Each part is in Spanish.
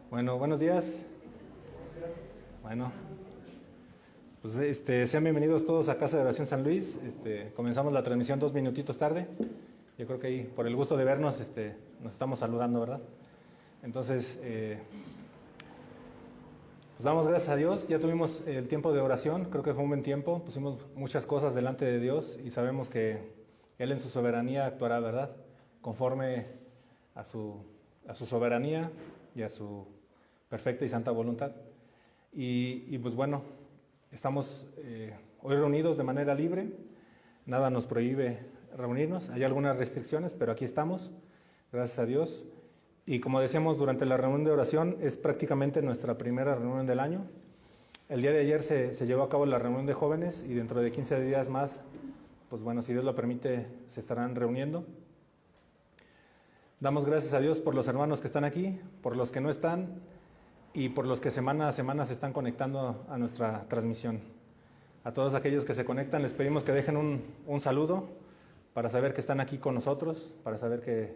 Bueno, buenos días. Bueno, pues sean bienvenidos todos a Casa de Oración San Luis. Comenzamos la transmisión 2 minutitos tarde. Yo creo que ahí, por el gusto de vernos, nos estamos saludando, ¿verdad? Entonces, pues damos gracias a Dios. Ya tuvimos el tiempo de oración, creo que fue un buen tiempo. Pusimos muchas cosas delante de Dios y sabemos que Él en su soberanía actuará, ¿verdad? Conforme a su soberanía y a su perfecta y santa voluntad. Y pues bueno, estamos hoy reunidos de manera libre, nada nos prohíbe reunirnos, hay algunas restricciones, pero aquí estamos, gracias a Dios. Y como decíamos, durante la reunión de oración es prácticamente nuestra primera reunión del año. El día de ayer se llevó a cabo la reunión de jóvenes y dentro de 15 días más, pues bueno, si Dios lo permite, se estarán reuniendo. Damos gracias a Dios por los hermanos que están aquí, por los que no están y por los que semana a semana se están conectando a nuestra transmisión. A todos aquellos que se conectan les pedimos que dejen un saludo para saber que están aquí con nosotros, para saber que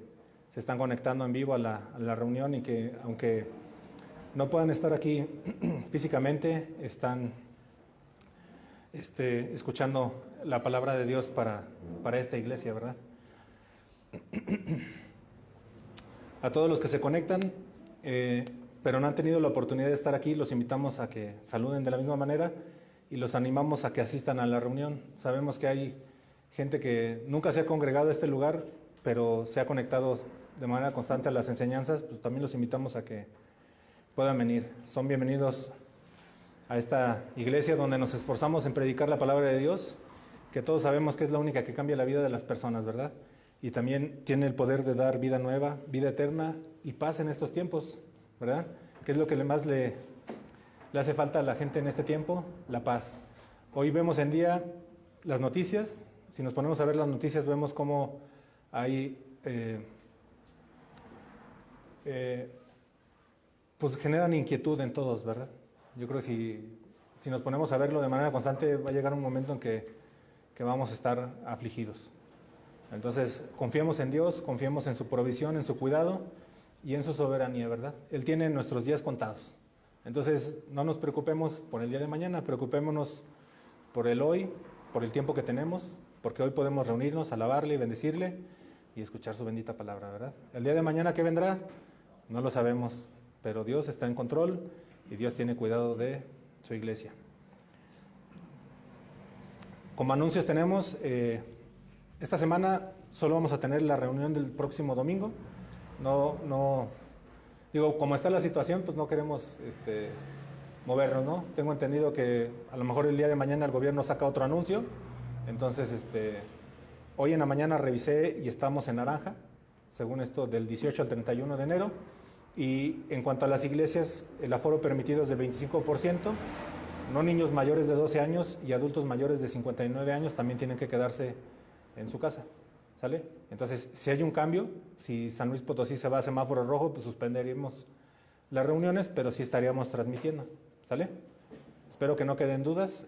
se están conectando en vivo a la reunión y que aunque no puedan estar aquí físicamente, están escuchando la palabra de Dios para esta iglesia, ¿verdad? A todos los que se conectan, pero no han tenido la oportunidad de estar aquí, los invitamos a que saluden de la misma manera y los animamos a que asistan a la reunión. Sabemos que hay gente que nunca se ha congregado a este lugar, pero se ha conectado de manera constante a las enseñanzas, pues también los invitamos a que puedan venir. Son bienvenidos a esta iglesia donde nos esforzamos en predicar la palabra de Dios, que todos sabemos que es la única que cambia la vida de las personas, ¿verdad? Y también tiene el poder de dar vida nueva, vida eterna y paz en estos tiempos, ¿verdad? ¿Qué es lo que más le hace falta a la gente en este tiempo? La paz. Hoy vemos en día las noticias. Si nos ponemos a ver las noticias, vemos cómo hay, pues generan inquietud en todos, ¿verdad? Yo creo que si nos ponemos a verlo de manera constante, va a llegar un momento en que vamos a estar afligidos. Entonces, confiemos en Dios, confiemos en su provisión, en su cuidado y en su soberanía, ¿verdad? Él tiene nuestros días contados. Entonces, no nos preocupemos por el día de mañana, preocupémonos por el hoy, por el tiempo que tenemos, porque hoy podemos reunirnos, alabarle y bendecirle y escuchar su bendita palabra, ¿verdad? El día de mañana, ¿qué vendrá? No lo sabemos, pero Dios está en control y Dios tiene cuidado de su iglesia. Como anuncios tenemos... esta semana solo vamos a tener la reunión del próximo domingo. Digo, como está la situación, pues no queremos movernos, ¿no? Tengo entendido que a lo mejor el día de mañana el gobierno saca otro anuncio. Entonces, hoy en la mañana revisé y estamos en naranja, según esto, del 18 al 31 de enero. Y en cuanto a las iglesias, el aforo permitido es del 25%. No niños mayores de 12 años y adultos mayores de 59 años también tienen que quedarse en su casa, ¿sale? Entonces, si hay un cambio, si San Luis Potosí se va a semáforo rojo, pues suspenderíamos las reuniones, pero sí estaríamos transmitiendo, ¿sale? Espero que no queden dudas.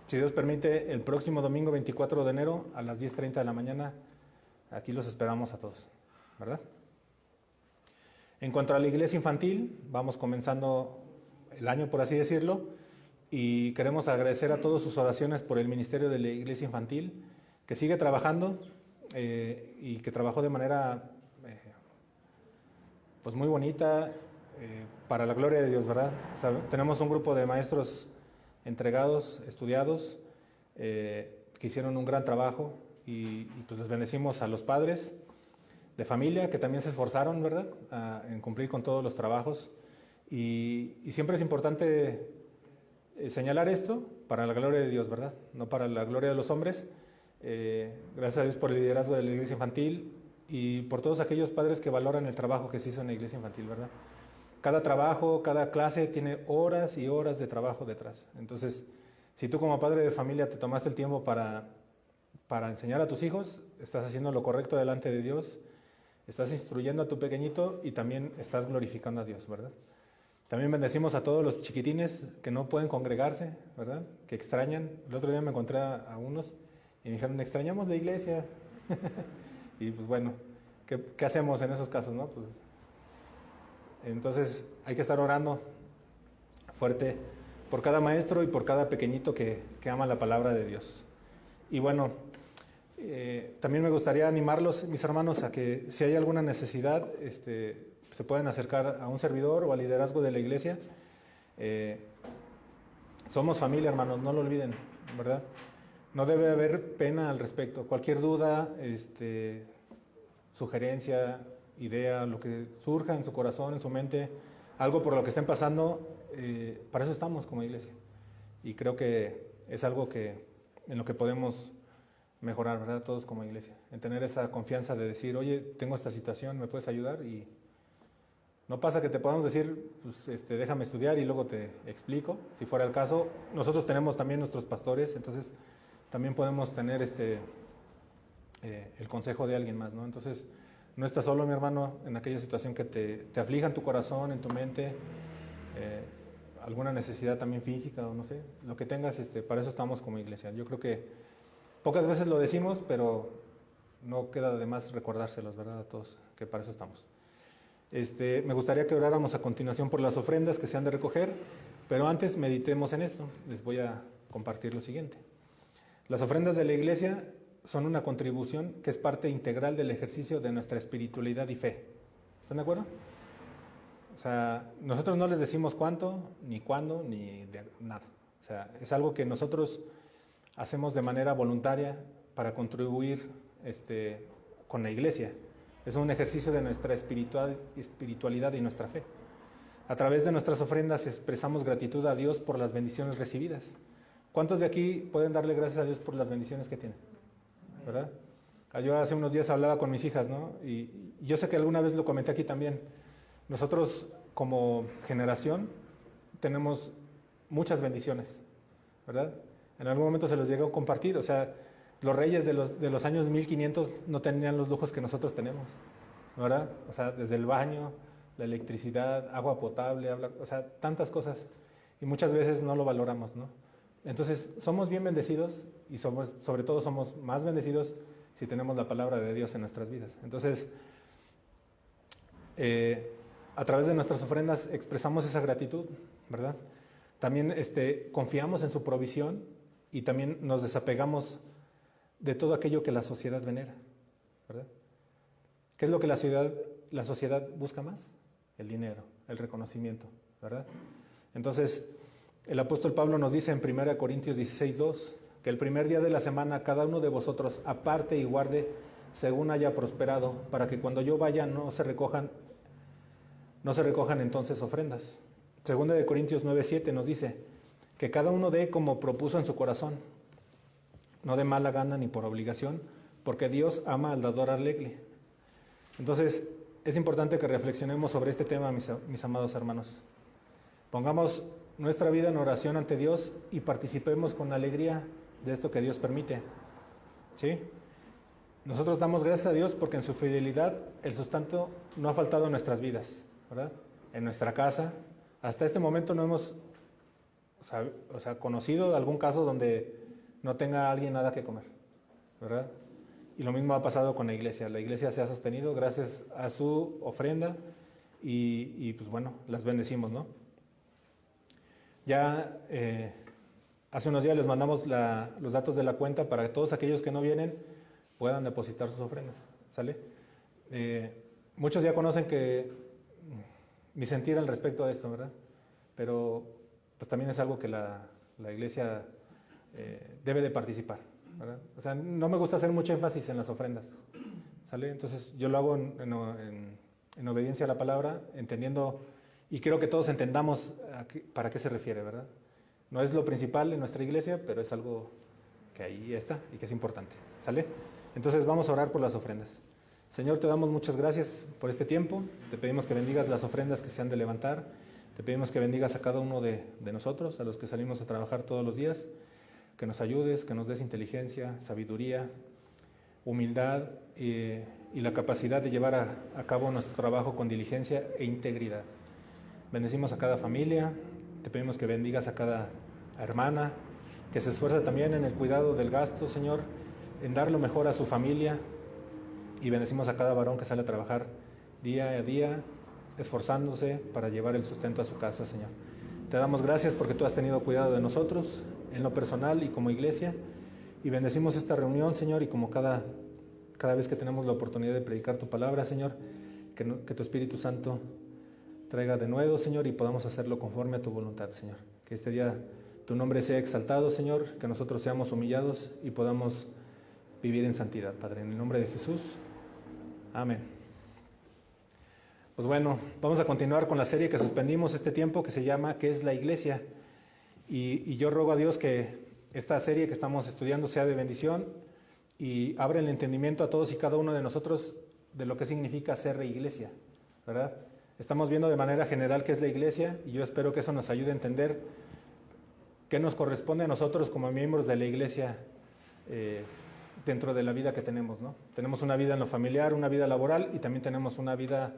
Si Dios permite, el próximo domingo 24 de enero a las 10:30 de la mañana, aquí los esperamos a todos, ¿verdad? En cuanto a la iglesia infantil, vamos comenzando el año, por así decirlo, y queremos agradecer a todos sus oraciones por el ministerio de la iglesia infantil, que sigue trabajando y que trabajó de manera pues muy bonita para la gloria de Dios, ¿verdad? O sea, tenemos un grupo de maestros entregados, estudiados, que hicieron un gran trabajo y pues les bendecimos a los padres de familia que también se esforzaron, ¿verdad?, en cumplir con todos los trabajos y siempre es importante señalar esto para la gloria de Dios, ¿verdad? No para la gloria de los hombres. Gracias a Dios por el liderazgo de la iglesia infantil y por todos aquellos padres que valoran el trabajo que se hizo en la iglesia infantil, ¿verdad? Cada trabajo, cada clase tiene horas y horas de trabajo detrás. Entonces, si tú como padre de familia te tomaste el tiempo para enseñar a tus hijos, estás haciendo lo correcto delante de Dios, estás instruyendo a tu pequeñito y también estás glorificando a Dios, ¿verdad? También bendecimos a todos los chiquitines que no pueden congregarse, ¿verdad?, que extrañan. El otro día me encontré a unos y me dijeron, extrañamos la iglesia. Y pues bueno, ¿qué hacemos en esos casos, no? Pues Entonces hay que estar orando fuerte por cada maestro y por cada pequeñito que ama la palabra de Dios. Y bueno, también me gustaría animarlos, mis hermanos, a que si hay alguna necesidad, se pueden acercar a un servidor o al liderazgo de la iglesia. Somos familia, hermanos, no lo olviden, ¿verdad? No debe haber pena al respecto. Cualquier duda, sugerencia, idea, lo que surja en su corazón, en su mente, algo por lo que estén pasando, para eso estamos como iglesia. Y creo que es algo en lo que podemos mejorar, ¿verdad? Todos como iglesia. En tener esa confianza de decir, oye, tengo esta situación, ¿me puedes ayudar? Y no pasa que te podamos decir, pues, déjame estudiar y luego te explico, si fuera el caso. Nosotros tenemos también nuestros pastores, entonces también podemos tener el consejo de alguien más, ¿no? Entonces, no estás solo, mi hermano, en aquella situación que te aflija en tu corazón, en tu mente, alguna necesidad también física o no sé, lo que tengas, para eso estamos como iglesia. Yo creo que pocas veces lo decimos, pero no queda de más recordárselos, ¿verdad? A todos, que para eso estamos. Me gustaría que oráramos a continuación por las ofrendas que se han de recoger, pero antes meditemos en esto. Les voy a compartir lo siguiente. Las ofrendas de la iglesia son una contribución que es parte integral del ejercicio de nuestra espiritualidad y fe. ¿Están de acuerdo? O sea, nosotros no les decimos cuánto, ni cuándo, ni de nada. O sea, es algo que nosotros hacemos de manera voluntaria para contribuir con la iglesia. Es un ejercicio de nuestra espiritualidad y nuestra fe. A través de nuestras ofrendas expresamos gratitud a Dios por las bendiciones recibidas. ¿Cuántos de aquí pueden darle gracias a Dios por las bendiciones que tienen? ¿Verdad? Yo hace unos días hablaba con mis hijas, ¿no? Y yo sé que alguna vez lo comenté aquí también. Nosotros como generación tenemos muchas bendiciones, ¿verdad? En algún momento se los llegó a compartir, o sea, los reyes de los años 1500 no tenían los lujos que nosotros tenemos, ¿verdad? O sea, desde el baño, la electricidad, agua potable, o sea, tantas cosas. Y muchas veces no lo valoramos, ¿no? Entonces, somos bien bendecidos y sobre todo somos más bendecidos si tenemos la palabra de Dios en nuestras vidas. Entonces, a través de nuestras ofrendas expresamos esa gratitud, ¿verdad? También confiamos en su provisión y también nos desapegamos de todo aquello que la sociedad venera, ¿verdad? ¿Qué es lo que la sociedad busca más? El dinero, el reconocimiento, ¿verdad? Entonces, el apóstol Pablo nos dice en 1 Corintios 16:2 que el primer día de la semana cada uno de vosotros aparte y guarde según haya prosperado, para que cuando yo vaya no se recojan entonces ofrendas. 2 Corintios 9:7 nos dice que cada uno dé como propuso en su corazón, no de mala gana ni por obligación, porque Dios ama al dador alegre. Entonces, es importante que reflexionemos sobre este tema, mis amados hermanos. Pongamos nuestra vida en oración ante Dios y participemos con alegría de esto que Dios permite. ¿Sí? Nosotros damos gracias a Dios porque en su fidelidad el sustento no ha faltado en nuestras vidas, ¿verdad? En nuestra casa. Hasta este momento no hemos conocido algún caso donde no tenga alguien nada que comer, ¿verdad? Y lo mismo ha pasado con la iglesia. La iglesia se ha sostenido gracias a su ofrenda y pues bueno, las bendecimos, ¿no? Ya hace unos días les mandamos los datos de la cuenta para que todos aquellos que no vienen puedan depositar sus ofrendas, ¿sale? Muchos ya conocen mi sentir al respecto de esto, ¿verdad? Pero pues también es algo que la iglesia debe de participar, ¿verdad? O sea, no me gusta hacer mucho énfasis en las ofrendas, ¿sale? Entonces yo lo hago en obediencia a la palabra, entendiendo, y quiero que todos entendamos para qué se refiere, ¿verdad? No es lo principal en nuestra iglesia, pero es algo que ahí está y que es importante, ¿sale? Entonces vamos a orar por las ofrendas. Señor, te damos muchas gracias por este tiempo. Te pedimos que bendigas las ofrendas que se han de levantar. Te pedimos que bendigas a cada uno de nosotros, a los que salimos a trabajar todos los días. Que nos ayudes, que nos des inteligencia, sabiduría, humildad y la capacidad de llevar a cabo nuestro trabajo con diligencia e integridad. Bendecimos a cada familia. Te pedimos que bendigas a cada hermana, que se esfuerza también en el cuidado del gasto, Señor, en dar lo mejor a su familia. Y bendecimos a cada varón que sale a trabajar día a día esforzándose para llevar el sustento a su casa, Señor. Te damos gracias porque tú has tenido cuidado de nosotros en lo personal y como iglesia, y bendecimos esta reunión, Señor, y como cada vez que tenemos la oportunidad de predicar tu palabra, Señor, que tu Espíritu Santo traiga de nuevo, Señor, y podamos hacerlo conforme a tu voluntad, Señor. Que este día tu nombre sea exaltado, Señor, que nosotros seamos humillados y podamos vivir en santidad, Padre. En el nombre de Jesús. Amén. Pues bueno, vamos a continuar con la serie que suspendimos este tiempo, que se llama ¿Qué es la iglesia? Y yo ruego a Dios que esta serie que estamos estudiando sea de bendición y abra el entendimiento a todos y cada uno de nosotros de lo que significa ser iglesia, ¿verdad? Estamos viendo de manera general qué es la iglesia y yo espero que eso nos ayude a entender qué nos corresponde a nosotros como miembros de la iglesia dentro de la vida que tenemos, ¿no? Tenemos una vida en lo familiar, una vida laboral y también tenemos una vida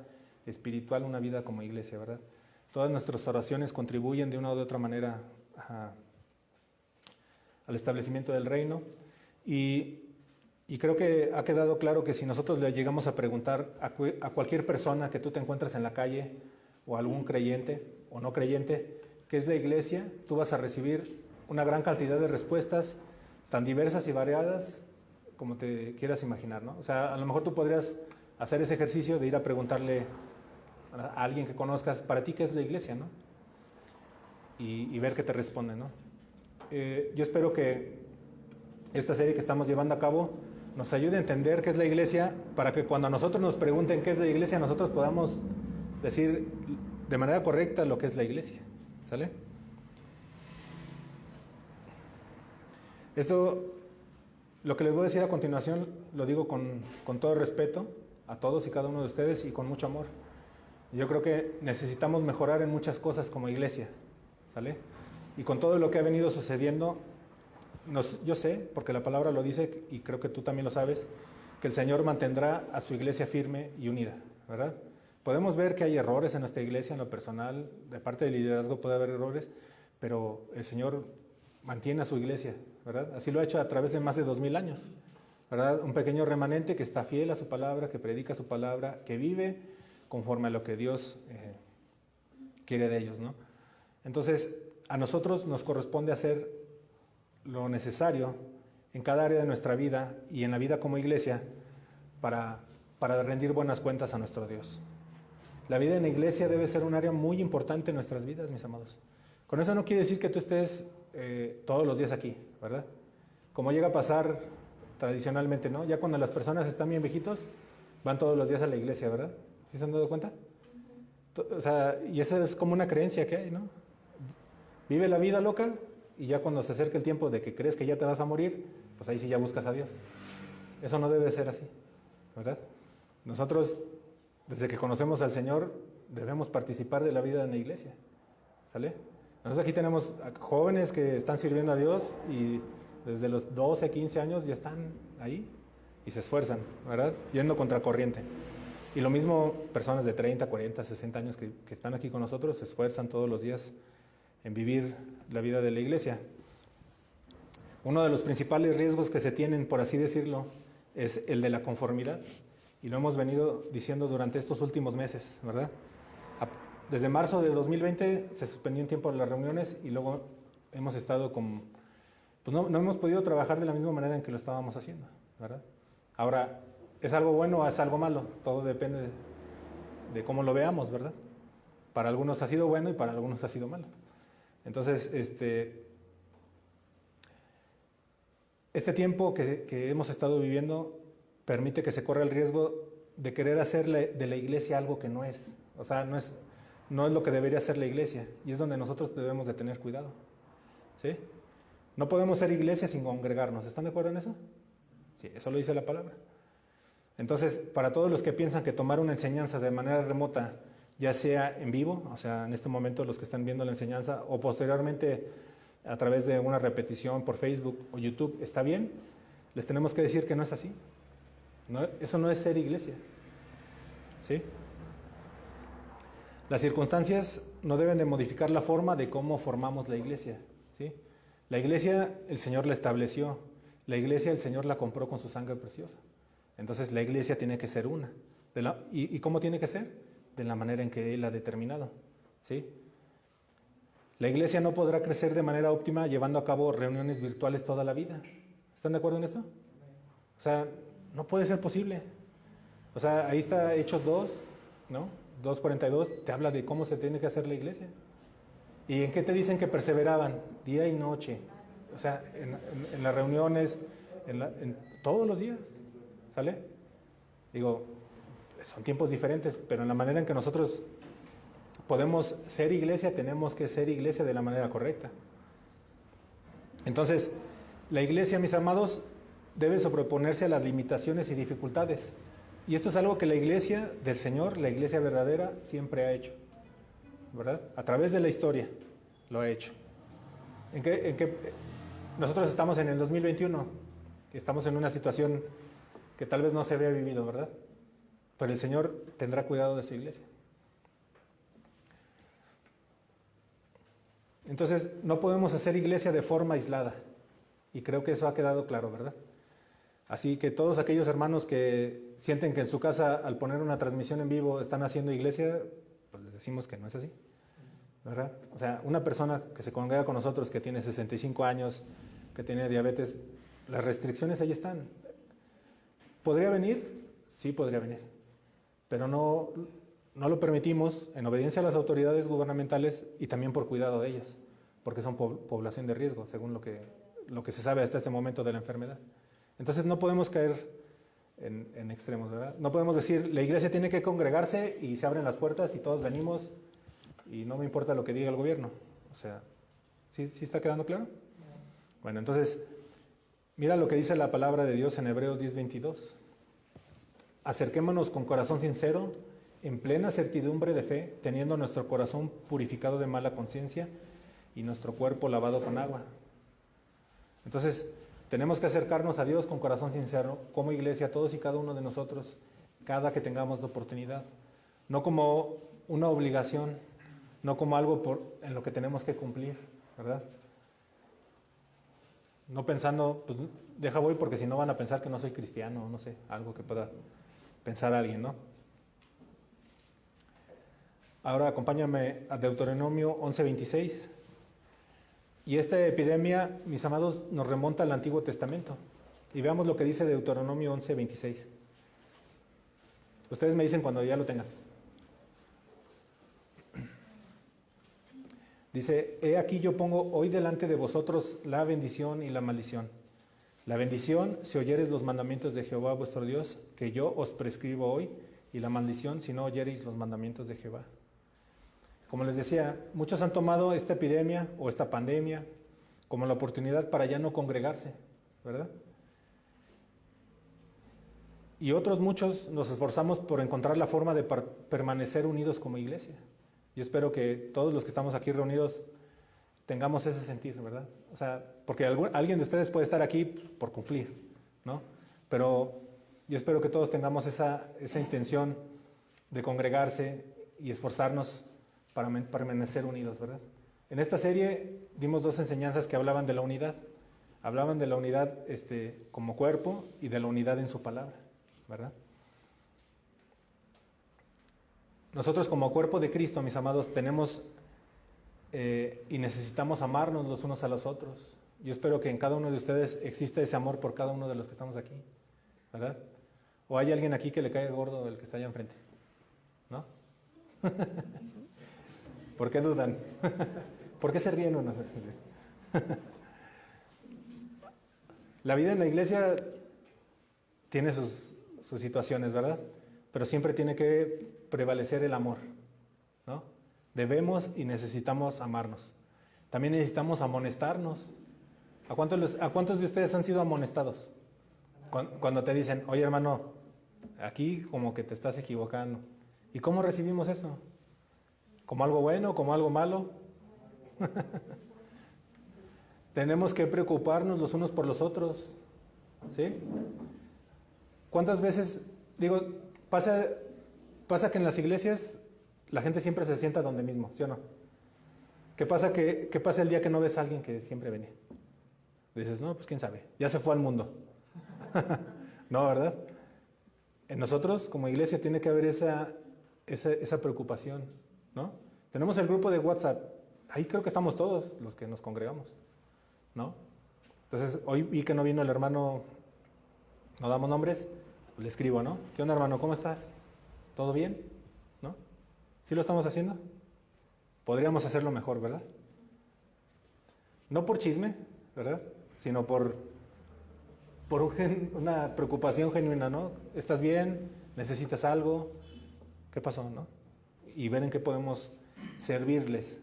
espiritual, una vida como iglesia, ¿verdad? Todas nuestras oraciones contribuyen de una u otra manera al establecimiento del reino y creo que ha quedado claro que si nosotros le llegamos a preguntar a cualquier persona que tú te encuentres en la calle o algún creyente o no creyente, ¿qué es la iglesia? Tú vas a recibir una gran cantidad de respuestas tan diversas y variadas como te quieras imaginar, ¿no? O sea, a lo mejor tú podrías hacer ese ejercicio de ir a preguntarle a alguien que conozcas, para ti, ¿qué es la iglesia, no? Y ver qué te responde, ¿no? Yo espero que esta serie que estamos llevando a cabo nos ayude a entender qué es la iglesia, para que cuando a nosotros nos pregunten qué es la iglesia, nosotros podamos decir de manera correcta lo que es la iglesia, ¿sale? Esto, lo que les voy a decir a continuación, lo digo con todo respeto a todos y cada uno de ustedes y con mucho amor. Yo creo que necesitamos mejorar en muchas cosas como iglesia, ¿sale? Y con todo lo que ha venido sucediendo, yo sé, porque la palabra lo dice, y creo que tú también lo sabes, que el Señor mantendrá a su iglesia firme y unida, ¿verdad? Podemos ver que hay errores en nuestra iglesia, en lo personal, de parte del liderazgo puede haber errores, pero el Señor mantiene a su iglesia, ¿verdad? Así lo ha hecho a través de más de 2000 años, ¿verdad? Un pequeño remanente que está fiel a su palabra, que predica su palabra, que vive conforme a lo que Dios quiere de ellos, ¿no? Entonces, a nosotros nos corresponde hacer lo necesario en cada área de nuestra vida y en la vida como iglesia para rendir buenas cuentas a nuestro Dios. La vida en la iglesia debe ser un área muy importante en nuestras vidas, mis amados. Con eso no quiere decir que tú estés todos los días aquí, ¿verdad? Como llega a pasar tradicionalmente, ¿no? Ya cuando las personas están bien viejitos, van todos los días a la iglesia, ¿verdad? ¿Sí se han dado cuenta? O sea, y esa es como una creencia que hay, ¿no? Vive la vida loca y ya cuando se acerca el tiempo de que crees que ya te vas a morir, pues ahí sí ya buscas a Dios. Eso no debe ser así, ¿verdad? Nosotros, desde que conocemos al Señor, debemos participar de la vida en la iglesia, ¿sale? Nosotros aquí tenemos jóvenes que están sirviendo a Dios y desde los 12, 15 años ya están ahí y se esfuerzan, ¿verdad? Yendo contra corriente. Y lo mismo personas de 30, 40, 60 años que están aquí con nosotros se esfuerzan todos los días en vivir la vida de la iglesia. Uno de los principales riesgos que se tienen, por así decirlo, es el de la conformidad. Y lo hemos venido diciendo durante estos últimos meses, ¿verdad? Desde marzo de 2020 se suspendió un tiempo las reuniones y luego hemos estado con... Pues no hemos podido trabajar de la misma manera en que lo estábamos haciendo, ¿verdad? Ahora, ¿es algo bueno o es algo malo? Todo depende de cómo lo veamos, ¿verdad? Para algunos ha sido bueno y para algunos ha sido malo. Entonces, este tiempo que hemos estado viviendo permite que se corra el riesgo de querer hacer de la iglesia algo que no es. O sea, no es lo que debería ser la iglesia. Y es donde nosotros debemos de tener cuidado. ¿Sí? No podemos ser iglesia sin congregarnos. ¿Están de acuerdo en eso? Sí, eso lo dice la palabra. Entonces, para todos los que piensan que tomar una enseñanza de manera remota, ya sea en vivo, o sea, en este momento los que están viendo la enseñanza, o posteriormente a través de una repetición por Facebook o YouTube, está bien, les tenemos que decir que no es así. No, eso no es ser iglesia. ¿Sí? Las circunstancias no deben de modificar la forma de cómo formamos la iglesia. ¿Sí? La iglesia el Señor la estableció, la iglesia el Señor la compró con su sangre preciosa. Entonces la iglesia tiene que ser una. ¿Y cómo tiene que ser? de la manera en que Él ha determinado. ¿Sí? La iglesia no podrá crecer de manera óptima llevando a cabo reuniones virtuales toda la vida. ¿Están de acuerdo en esto? O sea, no puede ser posible. O sea, ahí está Hechos 2, ¿no? 2:42, te habla de cómo se tiene que hacer la iglesia. ¿Y en qué te dicen que perseveraban? Día y noche. O sea, en las reuniones, en todos los días. ¿Sale? Digo, son tiempos diferentes, pero en la manera en que nosotros podemos ser iglesia, tenemos que ser iglesia de la manera correcta. Entonces, la iglesia, mis amados, debe sobreponerse a las limitaciones y dificultades. Y esto es algo que la iglesia del Señor, la iglesia verdadera, siempre ha hecho. ¿Verdad? A través de la historia lo ha hecho. Nosotros estamos en el 2021, estamos en una situación que tal vez no se había vivido, ¿verdad? Pero el Señor tendrá cuidado de su iglesia. Entonces, no podemos hacer iglesia de forma aislada. Y creo que eso ha quedado claro, ¿verdad? Así que todos aquellos hermanos que sienten que en su casa, al poner una transmisión en vivo, están haciendo iglesia, pues les decimos que no es así, ¿verdad? O sea, una persona que se congrega con nosotros, que tiene 65 años, que tiene diabetes, las restricciones ahí están. ¿Podría venir? Sí, podría venir. Pero no lo permitimos en obediencia a las autoridades gubernamentales y también por cuidado de ellas, porque son población de riesgo, según lo que se sabe hasta este momento de la enfermedad. Entonces no podemos caer en extremos, ¿verdad? No podemos decir, la iglesia tiene que congregarse y se abren las puertas y todos venimos y no me importa lo que diga el gobierno. O sea, ¿sí está quedando claro? Bueno, entonces, mira lo que dice la palabra de Dios en Hebreos 10:22. Acerquémonos con corazón sincero, en plena certidumbre de fe, teniendo nuestro corazón purificado de mala conciencia y nuestro cuerpo lavado con agua. Entonces, tenemos que acercarnos a Dios con corazón sincero, como iglesia, todos y cada uno de nosotros, cada que tengamos la oportunidad. No como una obligación, no como algo en lo que tenemos que cumplir, ¿verdad? No pensando, pues deja voy porque si no van a pensar que no soy cristiano, no sé, algo que pueda pensar alguien, ¿no? Ahora acompáñame a Deuteronomio 11:26. Y esta epidemia, mis amados, nos remonta al Antiguo Testamento. Y veamos lo que dice Deuteronomio 11:26. Ustedes me dicen cuando ya lo tengan. Dice, he aquí yo pongo hoy delante de vosotros la bendición y la maldición. La bendición, si oyereis los mandamientos de Jehová vuestro Dios, que yo os prescribo hoy, y la maldición, si no oyereis los mandamientos de Jehová. Como les decía, muchos han tomado esta epidemia o esta pandemia como la oportunidad para ya no congregarse, ¿verdad? Y otros muchos nos esforzamos por encontrar la forma de permanecer unidos como iglesia. Yo espero que todos los que estamos aquí reunidos tengamos ese sentir, ¿verdad? O sea, porque alguien de ustedes puede estar aquí por cumplir, ¿no? Pero yo espero que todos tengamos esa intención de congregarse y esforzarnos para permanecer unidos, ¿verdad? En esta serie dimos dos enseñanzas que hablaban de la unidad. Hablaban de la unidad como cuerpo y de la unidad en su palabra, ¿verdad? Nosotros como cuerpo de Cristo, mis amados, tenemos y necesitamos amarnos los unos a los otros. Yo espero que en cada uno de ustedes exista ese amor por cada uno de los que estamos aquí, ¿verdad? ¿O hay alguien aquí que le cae gordo el que está allá enfrente? ¿No? ¿Por qué dudan? ¿Por qué se ríen unos? La vida en la iglesia tiene sus situaciones, ¿verdad? Pero siempre tiene que prevalecer el amor, ¿no? Debemos y necesitamos amarnos. También necesitamos amonestarnos. ¿A cuántos de ustedes han sido amonestados? Cuando te dicen, oye hermano, aquí como que te estás equivocando. ¿Y cómo recibimos eso? ¿Como algo bueno? ¿Como algo malo? Tenemos que preocuparnos los unos por los otros, ¿sí? ¿Cuántas veces, pasa que en las iglesias la gente siempre se sienta donde mismo, ¿sí o no? ¿Qué pasa el día que no ves a alguien que siempre venía? Dices, no, pues quién sabe, ya se fue al mundo. No, ¿verdad? En nosotros como iglesia tiene que haber esa esa preocupación, ¿no? Tenemos el grupo de WhatsApp, ahí creo que estamos todos los que nos congregamos, ¿no? Entonces, hoy vi que no vino el hermano, no damos nombres, le escribo, ¿no? ¿Qué onda, hermano? ¿Cómo estás? ¿Todo bien? ¿No? ¿Sí lo estamos haciendo? Podríamos hacerlo mejor, ¿verdad? No por chisme, ¿verdad? Sino por una preocupación genuina, ¿no? ¿Estás bien? ¿Necesitas algo? ¿Qué pasó, no? Y ver en qué podemos servirles.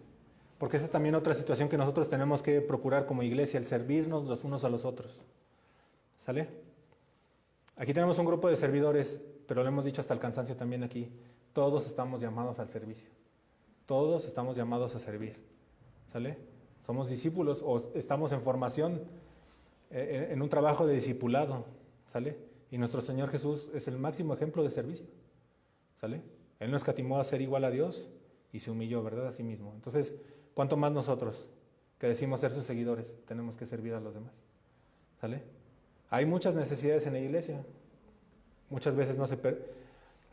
Porque esa es también otra situación que nosotros tenemos que procurar como iglesia, el servirnos los unos a los otros. ¿Sale? Aquí tenemos un grupo de servidores, pero lo hemos dicho hasta el cansancio también aquí. Todos estamos llamados al servicio. Todos estamos llamados a servir. ¿Sale? Somos discípulos o estamos en formación, en un trabajo de discipulado. ¿Sale? Y nuestro Señor Jesús es el máximo ejemplo de servicio. ¿Sale? Él no escatimó a ser igual a Dios y se humilló, ¿verdad? A sí mismo. Entonces, ¿cuánto más nosotros, que decimos ser sus seguidores, tenemos que servir a los demás? ¿Sale? Hay muchas necesidades en la iglesia. Muchas veces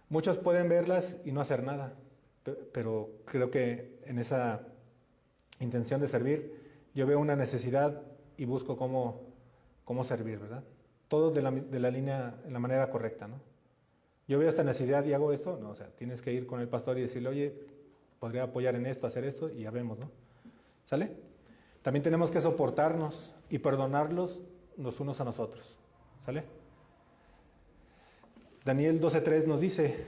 muchos pueden verlas y no hacer nada. Pero creo que en esa intención de servir, yo veo una necesidad y busco cómo servir, ¿verdad? Todo de la línea, en la manera correcta, ¿no? Yo veo esta necesidad y hago esto, no, o sea, tienes que ir con el pastor y decirle, oye, podría apoyar en esto, hacer esto, y ya vemos, ¿no? ¿Sale? También tenemos que soportarnos y perdonarlos los unos a nosotros. ¿Sale? Daniel 12:3 nos dice,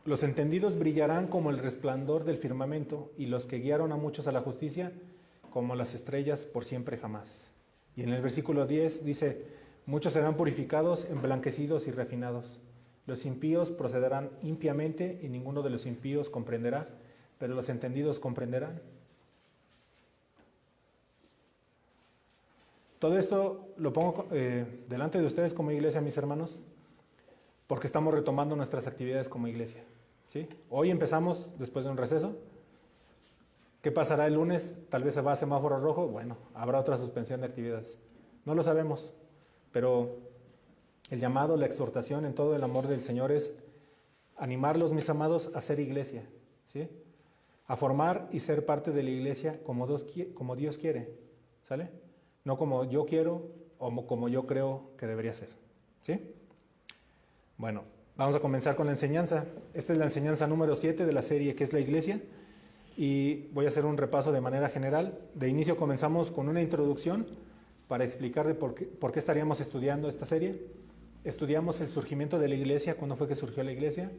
los entendidos brillarán como el resplandor del firmamento, y los que guiaron a muchos a la justicia, como las estrellas por siempre jamás. Y en el versículo 10 dice, muchos serán purificados, emblanquecidos y refinados. Los impíos procederán impiamente y ninguno de los impíos comprenderá, pero los entendidos comprenderán. Todo esto lo pongo delante de ustedes como iglesia, mis hermanos, porque estamos retomando nuestras actividades como iglesia. ¿Sí? Hoy empezamos después de un receso. ¿Qué pasará el lunes? Tal vez se va a semáforo rojo. Bueno, habrá otra suspensión de actividades. No lo sabemos, pero el llamado, la exhortación en todo el amor del Señor es animarlos, mis amados, a ser iglesia, ¿sí? A formar y ser parte de la iglesia como Dios quiere, ¿sale? No como yo quiero o como yo creo que debería ser, ¿sí? Bueno, vamos a comenzar con la enseñanza. Esta es la enseñanza número 7 de la serie que es la iglesia, y voy a hacer un repaso de manera general. De inicio comenzamos con una introducción para explicar por qué estaríamos estudiando esta serie. Estudiamos el surgimiento de la iglesia, cuándo fue que surgió la iglesia.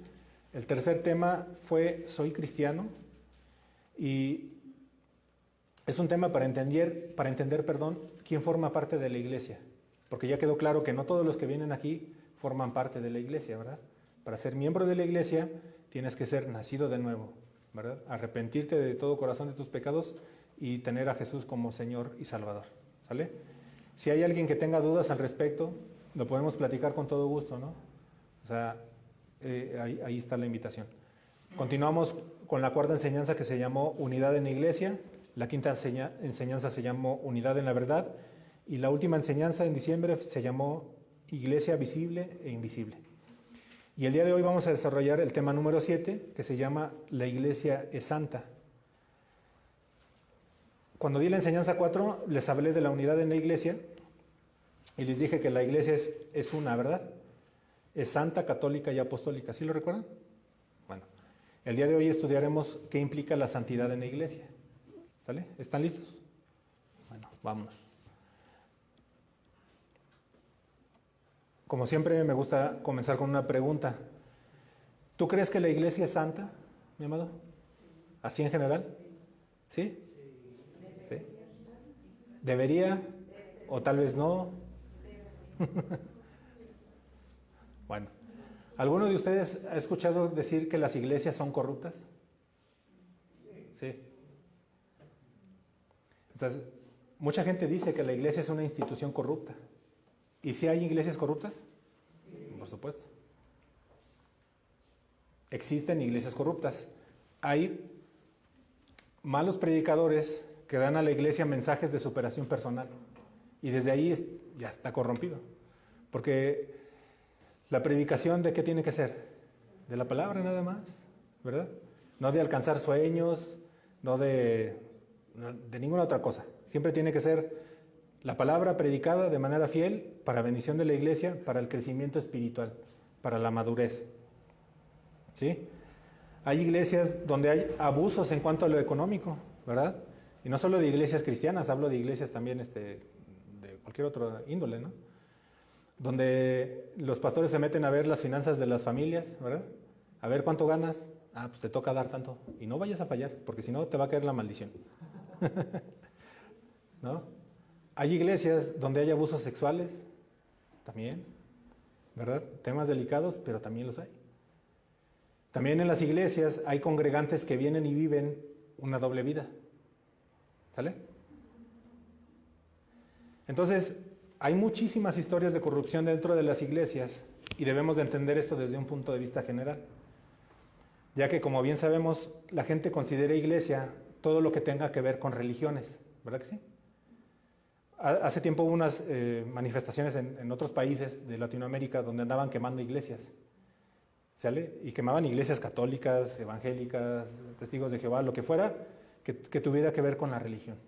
El tercer tema fue Soy cristiano, y es un tema para entender, quién forma parte de la iglesia, porque ya quedó claro que no todos los que vienen aquí forman parte de la iglesia, ¿verdad? Para ser miembro de la iglesia tienes que ser nacido de nuevo, ¿verdad? Arrepentirte de todo corazón de tus pecados y tener a Jesús como Señor y Salvador, ¿sale? Si hay alguien que tenga dudas al respecto, lo podemos platicar con todo gusto, ¿no? O sea, ahí está la invitación. Continuamos con la cuarta enseñanza, que se llamó Unidad en la Iglesia. La quinta enseñanza se llamó Unidad en la Verdad. Y la última enseñanza en diciembre se llamó Iglesia Visible e Invisible. Y el día de hoy vamos a desarrollar el tema número 7, que se llama La Iglesia es Santa. Cuando di la enseñanza 4, les hablé de la unidad en la iglesia y les dije que la iglesia es una, ¿verdad? Es santa, católica y apostólica. ¿Sí lo recuerdan? Bueno, el día de hoy estudiaremos qué implica la santidad en la iglesia. ¿Sale? ¿Están listos? Bueno, vámonos. Como siempre, me gusta comenzar con una pregunta. ¿Tú crees que la iglesia es santa, mi amado? ¿Así en general? ¿Sí? ¿Sí? ¿Debería? ¿O tal vez no? Bueno, ¿alguno de ustedes ha escuchado decir que las iglesias son corruptas? Sí. Entonces, mucha gente dice que la iglesia es una institución corrupta. ¿Y si hay iglesias corruptas? Por supuesto. Existen iglesias corruptas. Hay malos predicadores que dan a la iglesia mensajes de superación personal. Y desde ahí ya está corrompido. Porque la predicación, ¿de qué tiene que ser? de la palabra nada más, ¿verdad? No de alcanzar sueños, no de ninguna otra cosa. Siempre tiene que ser la palabra predicada de manera fiel para bendición de la iglesia, para el crecimiento espiritual, para la madurez. ¿Sí? Hay iglesias donde hay abusos en cuanto a lo económico, ¿verdad? Y no solo de iglesias cristianas, hablo de iglesias también de cualquier otra índole, ¿no? Donde los pastores se meten a ver las finanzas de las familias, ¿verdad? A ver cuánto ganas. Ah, pues te toca dar tanto. Y no vayas a fallar, porque si no te va a caer la maldición. ¿No? Hay iglesias donde hay abusos sexuales, también, ¿verdad? Temas delicados, pero también los hay. También en las iglesias hay congregantes que vienen y viven una doble vida. ¿Sale? Entonces, hay muchísimas historias de corrupción dentro de las iglesias y debemos de entender esto desde un punto de vista general. Ya que, como bien sabemos, la gente considera iglesia todo lo que tenga que ver con religiones, ¿verdad que sí? Hace tiempo hubo unas manifestaciones en otros países de Latinoamérica donde andaban quemando iglesias, ¿sale? Y quemaban iglesias católicas, evangélicas, testigos de Jehová, lo que fuera, que tuviera que ver con la religión,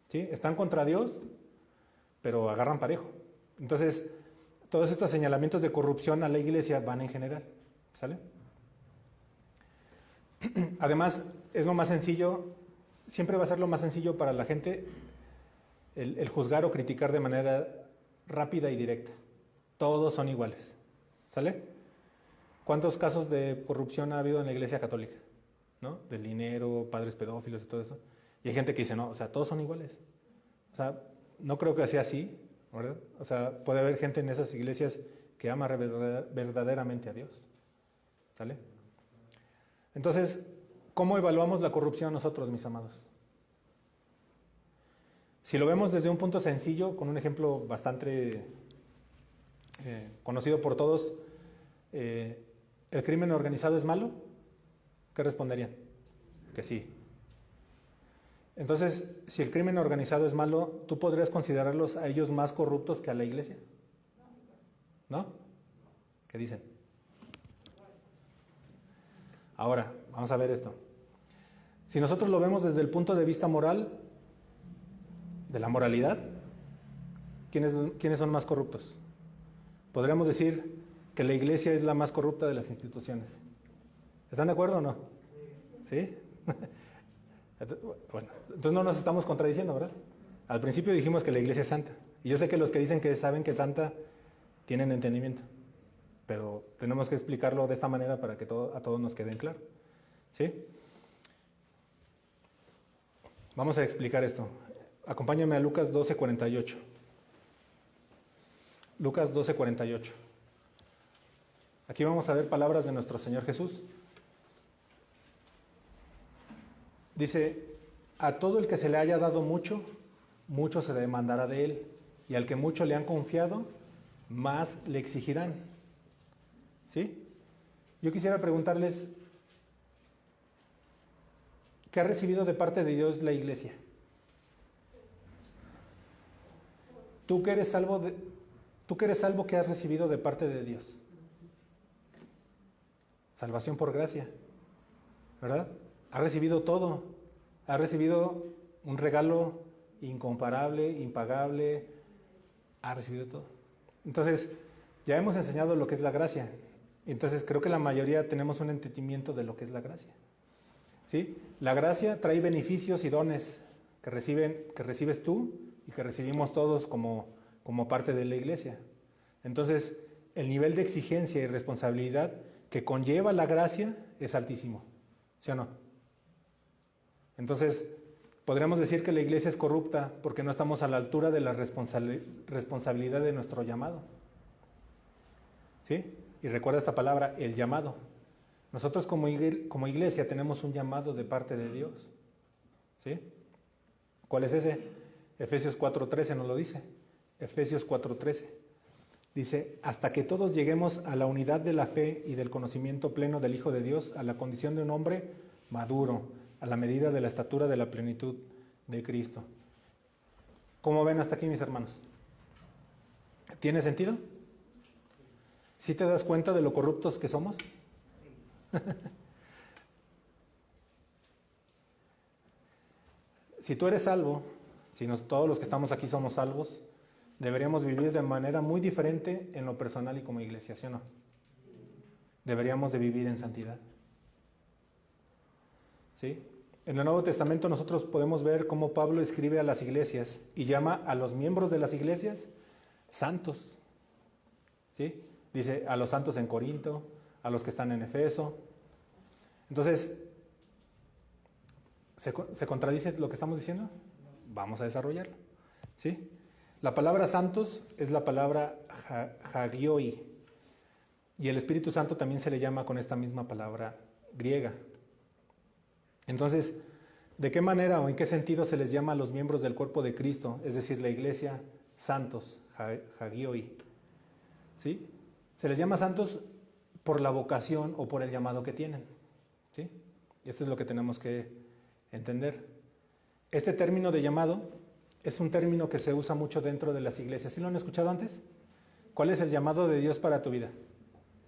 ¿sí? Están contra Dios, pero agarran parejo. Entonces, todos estos señalamientos de corrupción a la iglesia van en general, ¿sale? Además, es lo más sencillo, siempre va a ser lo más sencillo para la gente el juzgar o criticar de manera rápida y directa. Todos son iguales, ¿sale? ¿Cuántos casos de corrupción ha habido en la iglesia católica? ¿No? Del dinero, padres pedófilos y todo eso. Y hay gente que dice, no, o sea, todos son iguales. O sea, no creo que sea así, ¿verdad? O sea, puede haber gente en esas iglesias que ama verdaderamente a Dios, ¿sale? Entonces, ¿cómo evaluamos la corrupción nosotros, mis amados? Si lo vemos desde un punto sencillo, con un ejemplo bastante conocido por todos, ¿el crimen organizado es malo? ¿Qué responderían? Que sí. Entonces, si el crimen organizado es malo, ¿tú podrías considerarlos a ellos más corruptos que a la iglesia? ¿No? ¿Qué dicen? Ahora, vamos a ver esto. Si nosotros lo vemos desde el punto de vista moral, de la moralidad, ¿quiénes son más corruptos? Podríamos decir que la iglesia es la más corrupta de las instituciones. ¿Están de acuerdo o no? ¿Sí? Bueno, entonces no nos estamos contradiciendo, ¿verdad? Al principio dijimos que la iglesia es santa. Y yo sé que los que dicen que saben que es santa tienen entendimiento. Pero tenemos que explicarlo de esta manera para que a todos nos quede claro. ¿Sí? Vamos a explicar esto. Acompáñame a Lucas 12:48. Lucas 12:48. Aquí vamos a ver palabras de nuestro Señor Jesús. Dice, a todo el que se le haya dado mucho, mucho se demandará de él. Y al que mucho le han confiado, más le exigirán. ¿Sí? Yo quisiera preguntarles, ¿qué ha recibido de parte de Dios la iglesia? ¿Tú que eres salvo, ¿qué has recibido de parte de Dios? Salvación por gracia, ¿verdad? Ha recibido todo. Ha recibido un regalo incomparable, impagable. Ha recibido todo. Entonces, ya hemos enseñado lo que es la gracia. Entonces, creo que la mayoría tenemos un entendimiento de lo que es la gracia. ¿Sí? La gracia trae beneficios y dones que recibes tú y que recibimos todos como parte de la iglesia. Entonces, el nivel de exigencia y responsabilidad que conlleva la gracia es altísimo. ¿Sí o no? Entonces, podríamos decir que la iglesia es corrupta porque no estamos a la altura de la responsabilidad de nuestro llamado. ¿Sí? Y recuerda esta palabra, el llamado. Nosotros como iglesia tenemos un llamado de parte de Dios. ¿Sí? ¿Cuál es ese? Efesios 4:13 nos lo dice. Efesios 4:13. Dice, hasta que todos lleguemos a la unidad de la fe y del conocimiento pleno del Hijo de Dios, a la condición de un hombre maduro, a la medida de la estatura de la plenitud de Cristo. ¿Cómo ven hasta aquí, mis hermanos? ¿Tiene sentido? ¿Sí te das cuenta de lo corruptos que somos? Si tú eres salvo, si todos los que estamos aquí somos salvos, deberíamos vivir de manera muy diferente en lo personal y como iglesia, ¿sí o no? Deberíamos de vivir en santidad. ¿Sí? En el Nuevo Testamento nosotros podemos ver cómo Pablo escribe a las iglesias y llama a los miembros de las iglesias santos. ¿Sí? Dice a los santos en Corinto, a los que están en Efeso. Entonces, ¿se contradice lo que estamos diciendo? Vamos a desarrollarlo. ¿Sí? La palabra santos es la palabra hagioi, y el Espíritu Santo también se le llama con esta misma palabra griega. Entonces, ¿de qué manera o en qué sentido se les llama a los miembros del cuerpo de Cristo, es decir, la iglesia, santos, hagioi? ¿Sí? Se les llama santos por la vocación o por el llamado que tienen. ¿Sí? Y esto es lo que tenemos que entender. Este término de llamado es un término que se usa mucho dentro de las iglesias. ¿Sí lo han escuchado antes? ¿Cuál es el llamado de Dios para tu vida?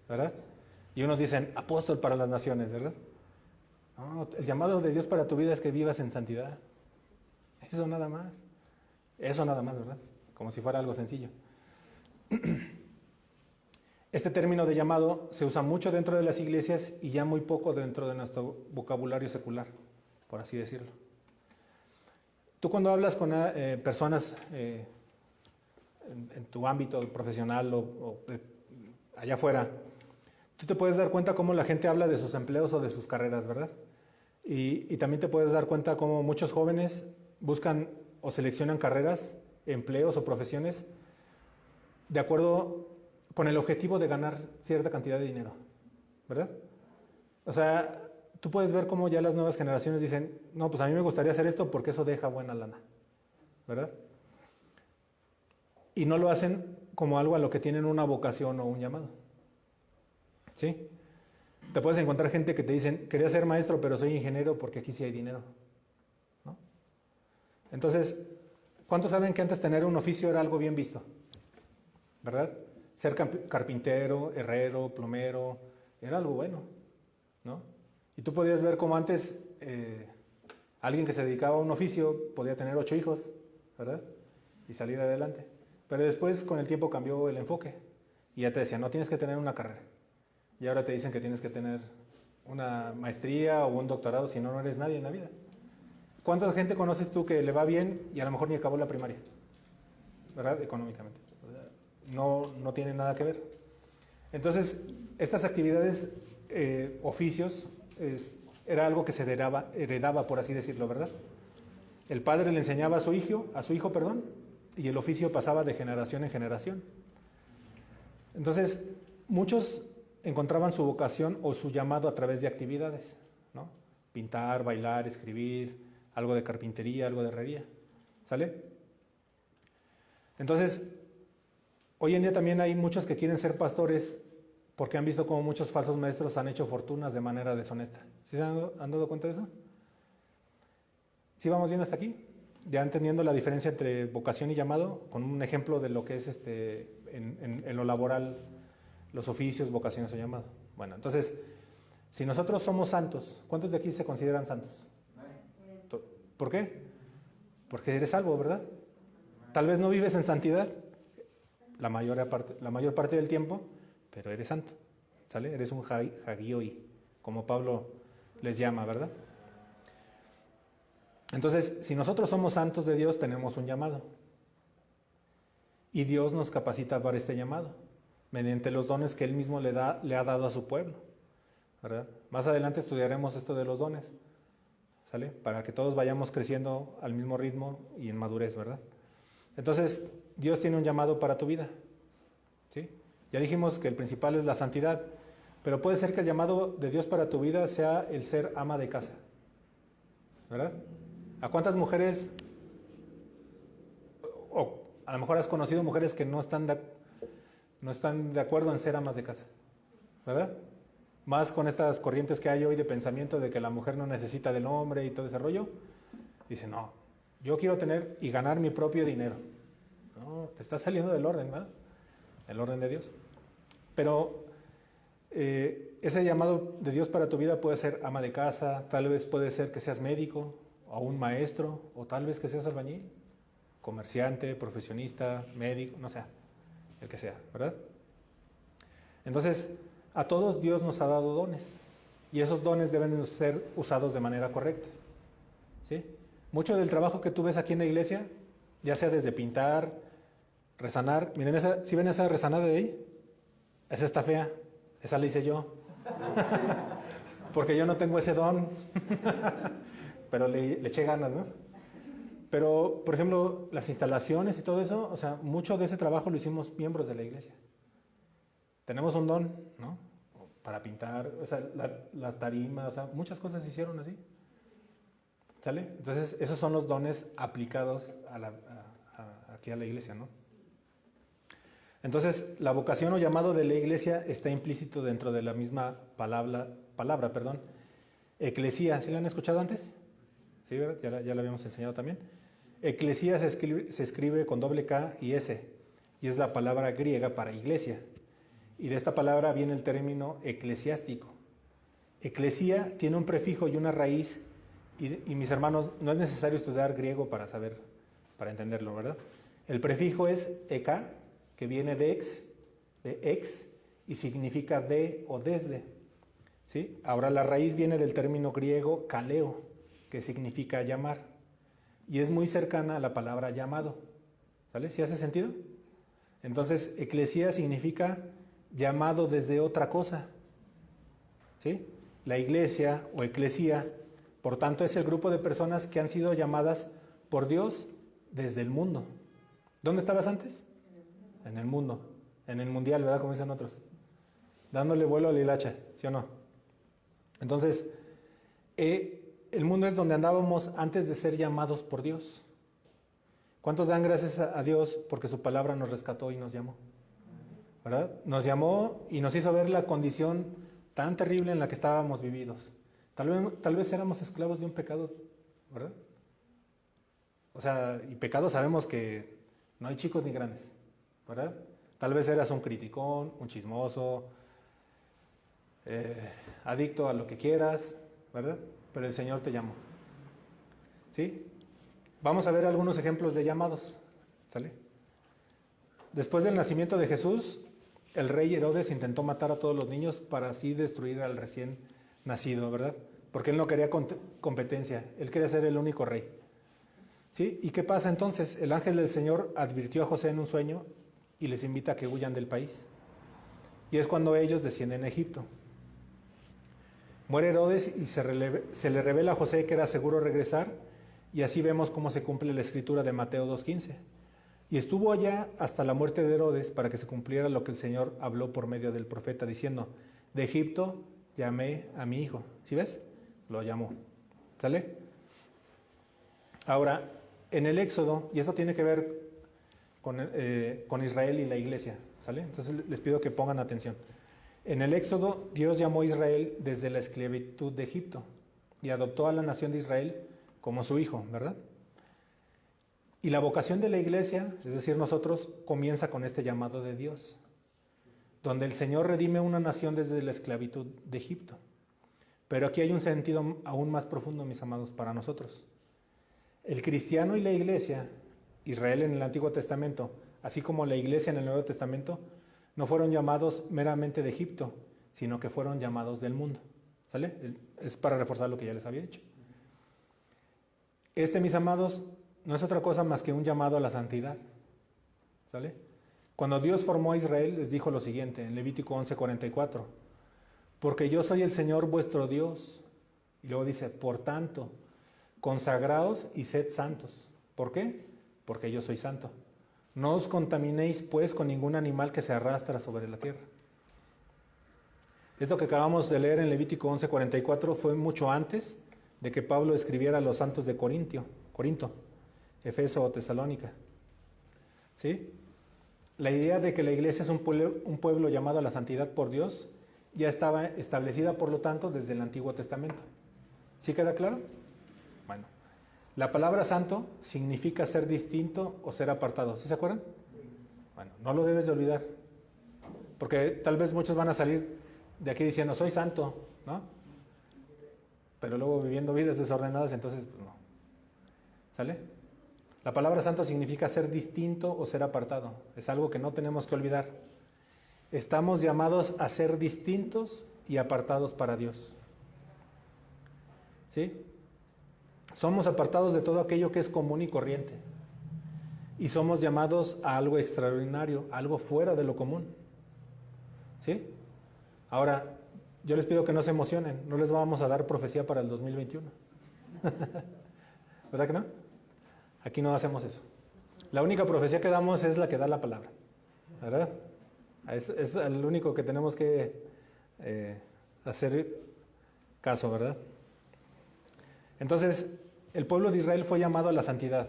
¿Verdad? Y unos dicen, apóstol para las naciones, ¿verdad? No, el llamado de Dios para tu vida es que vivas en santidad. Eso nada más. Eso nada más, ¿verdad? Como si fuera algo sencillo. Este término de llamado se usa mucho dentro de las iglesias y ya muy poco dentro de nuestro vocabulario secular, por así decirlo. Tú cuando hablas con personas en tu ámbito profesional o allá afuera, tú te puedes dar cuenta cómo la gente habla de sus empleos o de sus carreras, ¿verdad? Y también te puedes dar cuenta cómo muchos jóvenes buscan o seleccionan carreras, empleos o profesiones de acuerdo con el objetivo de ganar cierta cantidad de dinero, ¿verdad? O sea, tú puedes ver cómo ya las nuevas generaciones dicen, no, pues a mí me gustaría hacer esto porque eso deja buena lana, ¿verdad? Y no lo hacen como algo a lo que tienen una vocación o un llamado. ¿Sí? Te puedes encontrar gente que te dicen, quería ser maestro, pero soy ingeniero porque aquí sí hay dinero, ¿no? Entonces, ¿cuántos saben que antes tener un oficio era algo bien visto? ¿Verdad? Ser carpintero, herrero, plomero, era algo bueno, ¿no? Y tú podías ver cómo antes alguien que se dedicaba a un oficio podía tener 8 hijos, ¿verdad? Y salir adelante. Pero después con el tiempo cambió el enfoque y ya te decían, no tienes que tener una carrera. Y ahora te dicen que tienes que tener una maestría o un doctorado, si no, no eres nadie en la vida. ¿Cuánta gente conoces tú que le va bien y a lo mejor ni acabó la primaria? ¿Verdad? Económicamente. No tiene nada que ver. Entonces, estas actividades, oficios, era algo que se heredaba, por así decirlo, ¿verdad? El padre le enseñaba a su hijo, y el oficio pasaba de generación en generación. Entonces, muchos encontraban su vocación o su llamado a través de actividades, ¿no? Pintar, bailar, escribir, algo de carpintería, algo de herrería, ¿sale? Entonces, hoy en día también hay muchos que quieren ser pastores porque han visto cómo muchos falsos maestros han hecho fortunas de manera deshonesta. ¿Sí se han dado cuenta de eso? ¿Sí vamos bien hasta aquí? Ya entendiendo la diferencia entre vocación y llamado, con un ejemplo de lo que es en lo laboral, los oficios, vocaciones o llamado. Bueno, entonces, si nosotros somos santos, ¿cuántos de aquí se consideran santos? ¿Por qué? Porque eres salvo, ¿verdad? Tal vez no vives en santidad la mayor parte del tiempo, pero eres santo, ¿sale? Eres un hagioi, como Pablo les llama, ¿verdad? Entonces, si nosotros somos santos de Dios, tenemos un llamado. Y Dios nos capacita para este llamado, mediante los dones que Él mismo le ha dado a su pueblo, ¿verdad? Más adelante estudiaremos esto de los dones, ¿sale? Para que todos vayamos creciendo al mismo ritmo y en madurez, ¿verdad? Entonces, Dios tiene un llamado para tu vida, ¿sí? Ya dijimos que el principal es la santidad, pero puede ser que el llamado de Dios para tu vida sea el ser ama de casa, ¿verdad? ¿A cuántas mujeres, o a lo mejor has conocido mujeres que no están de acuerdo en ser amas de casa, ¿verdad? Más con estas corrientes que hay hoy de pensamiento de que la mujer no necesita del hombre y todo ese rollo. Dice, no, yo quiero tener y ganar mi propio dinero. No, te está saliendo del orden, ¿verdad? El orden de Dios. Pero Ese llamado de Dios para tu vida puede ser ama de casa, tal vez puede ser que seas médico o un maestro, o tal vez que seas albañil, comerciante, profesionista, médico, no sé, el que sea, ¿verdad? Entonces, a todos Dios nos ha dado dones y esos dones deben ser usados de manera correcta, ¿sí? Mucho del trabajo que tú ves aquí en la iglesia, ya sea desde pintar, resanar, miren, ¿sí ven esa resanada de ahí? Esa está fea, esa la hice yo, porque yo no tengo ese don, pero le eché ganas, ¿no? Pero, por ejemplo, las instalaciones y todo eso, o sea, mucho de ese trabajo lo hicimos miembros de la iglesia. Tenemos un don, ¿no? Para pintar, o sea, la tarima, o sea, muchas cosas se hicieron así. ¿Sale? Entonces, esos son los dones aplicados aquí a la iglesia, ¿no? Entonces, la vocación o llamado de la iglesia está implícito dentro de la misma palabra, eclesía. ¿Sí la han escuchado antes? Sí, ¿verdad? Ya la habíamos enseñado también. Eclesía se escribe con doble K y S, y es la palabra griega para iglesia. Y de esta palabra viene el término eclesiástico. Eclesía tiene un prefijo y una raíz, y mis hermanos, no es necesario estudiar griego para entenderlo, ¿verdad? El prefijo es eka, que viene de ex, y significa de o desde, ¿sí? Ahora la raíz viene del término griego kaleo, que significa llamar, y es muy cercana a la palabra llamado, ¿sale? ¿Sí hace sentido? Entonces, eclesía significa llamado desde otra cosa, ¿sí? La iglesia o eclesía, por tanto, es el grupo de personas que han sido llamadas por Dios desde el mundo. ¿Dónde estabas antes? En el mundo, en el mundial, ¿verdad? Como dicen otros. Dándole vuelo a la hilacha, ¿sí o no? Entonces, el mundo es donde andábamos antes de ser llamados por Dios. ¿Cuántos dan gracias a Dios porque su palabra nos rescató y nos llamó? ¿Verdad? Nos llamó y nos hizo ver la condición tan terrible en la que estábamos vividos. Tal vez éramos esclavos de un pecado, ¿verdad? O sea, y pecado sabemos que no hay chicos ni grandes, ¿verdad? Tal vez eras un criticón, un chismoso, adicto a lo que quieras, ¿verdad? Pero el Señor te llamó, ¿sí? Vamos a ver algunos ejemplos de llamados, ¿sale? Después del nacimiento de Jesús, el rey Herodes intentó matar a todos los niños para así destruir al recién nacido, ¿verdad? Porque él no quería competencia, él quería ser el único rey, ¿sí? ¿Y qué pasa entonces? El ángel del Señor advirtió a José en un sueño y les invita a que huyan del país. Y es cuando ellos descienden a Egipto. Muere Herodes y se le revela a José que era seguro regresar, y así vemos cómo se cumple la escritura de Mateo 2:15. Y estuvo allá hasta la muerte de Herodes para que se cumpliera lo que el Señor habló por medio del profeta diciendo: de Egipto llamé a mi hijo. ¿Sí ves? Lo llamó. ¿Sale? Ahora, en el Éxodo, y esto tiene que ver con Israel y la iglesia, ¿sale? Entonces les pido que pongan atención. En el Éxodo, Dios llamó a Israel desde la esclavitud de Egipto y adoptó a la nación de Israel como su hijo, ¿verdad? Y la vocación de la iglesia, es decir, nosotros, comienza con este llamado de Dios, donde el Señor redime una nación desde la esclavitud de Egipto. Pero aquí hay un sentido aún más profundo, mis amados, para nosotros. El cristiano y la iglesia, Israel en el Antiguo Testamento, así como la iglesia en el Nuevo Testamento, no fueron llamados meramente de Egipto, sino que fueron llamados del mundo. ¿Sale? Es para reforzar lo que ya les había dicho. Mis amados, no es otra cosa más que un llamado a la santidad. ¿Sale? Cuando Dios formó a Israel, les dijo lo siguiente, en Levítico 11:44, porque yo soy el Señor vuestro Dios. Y luego dice, por tanto, consagraos y sed santos. ¿Por qué? Porque yo soy santo. No os contaminéis pues con ningún animal que se arrastra sobre la tierra. Esto que acabamos de leer en Levítico 11:44 fue mucho antes de que Pablo escribiera a los santos de Corinto, Efeso o Tesalónica. ¿Sí? La idea de que la iglesia es un pueblo llamado a la santidad por Dios ya estaba establecida, por lo tanto, desde el Antiguo Testamento. ¿Sí queda claro? Bueno, la palabra santo significa ser distinto o ser apartado. ¿Sí se acuerdan? Bueno, no lo debes de olvidar, porque tal vez muchos van a salir de aquí diciendo, soy santo, ¿no? Pero luego viviendo vidas desordenadas, entonces, pues no. ¿Sale? La palabra santo significa ser distinto o ser apartado. Es algo que no tenemos que olvidar. Estamos llamados a ser distintos y apartados para Dios. ¿Sí? Somos apartados de todo aquello que es común y corriente. Y somos llamados a algo extraordinario, algo fuera de lo común. ¿Sí? Ahora, yo les pido que no se emocionen, no les vamos a dar profecía para el 2021. ¿Verdad que no? Aquí no hacemos eso. La única profecía que damos es la que da la palabra. ¿Verdad? Es el único que tenemos que hacer caso, ¿verdad? Entonces, el pueblo de Israel fue llamado a la santidad.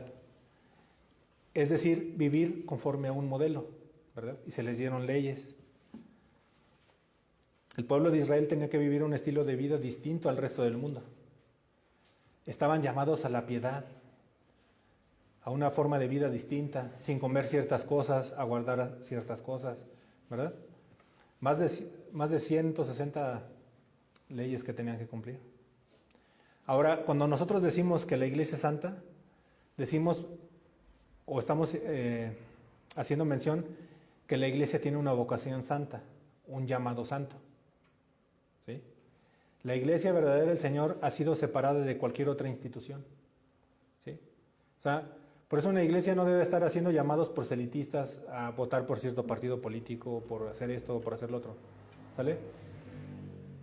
Es decir, vivir conforme a un modelo, ¿verdad? Y se les dieron leyes. El pueblo de Israel tenía que vivir un estilo de vida distinto al resto del mundo. Estaban llamados a la piedad, a una forma de vida distinta, sin comer ciertas cosas, a guardar ciertas cosas, ¿verdad? Más de 160 leyes que tenían que cumplir. Ahora, cuando nosotros decimos que la iglesia es santa, decimos o estamos haciendo mención que la iglesia tiene una vocación santa, un llamado santo. ¿Sí? La iglesia verdadera del Señor ha sido separada de cualquier otra institución. ¿Sí? O sea, por eso una iglesia no debe estar haciendo llamados proselitistas a votar por cierto partido político, por hacer esto o por hacer lo otro. ¿Sale?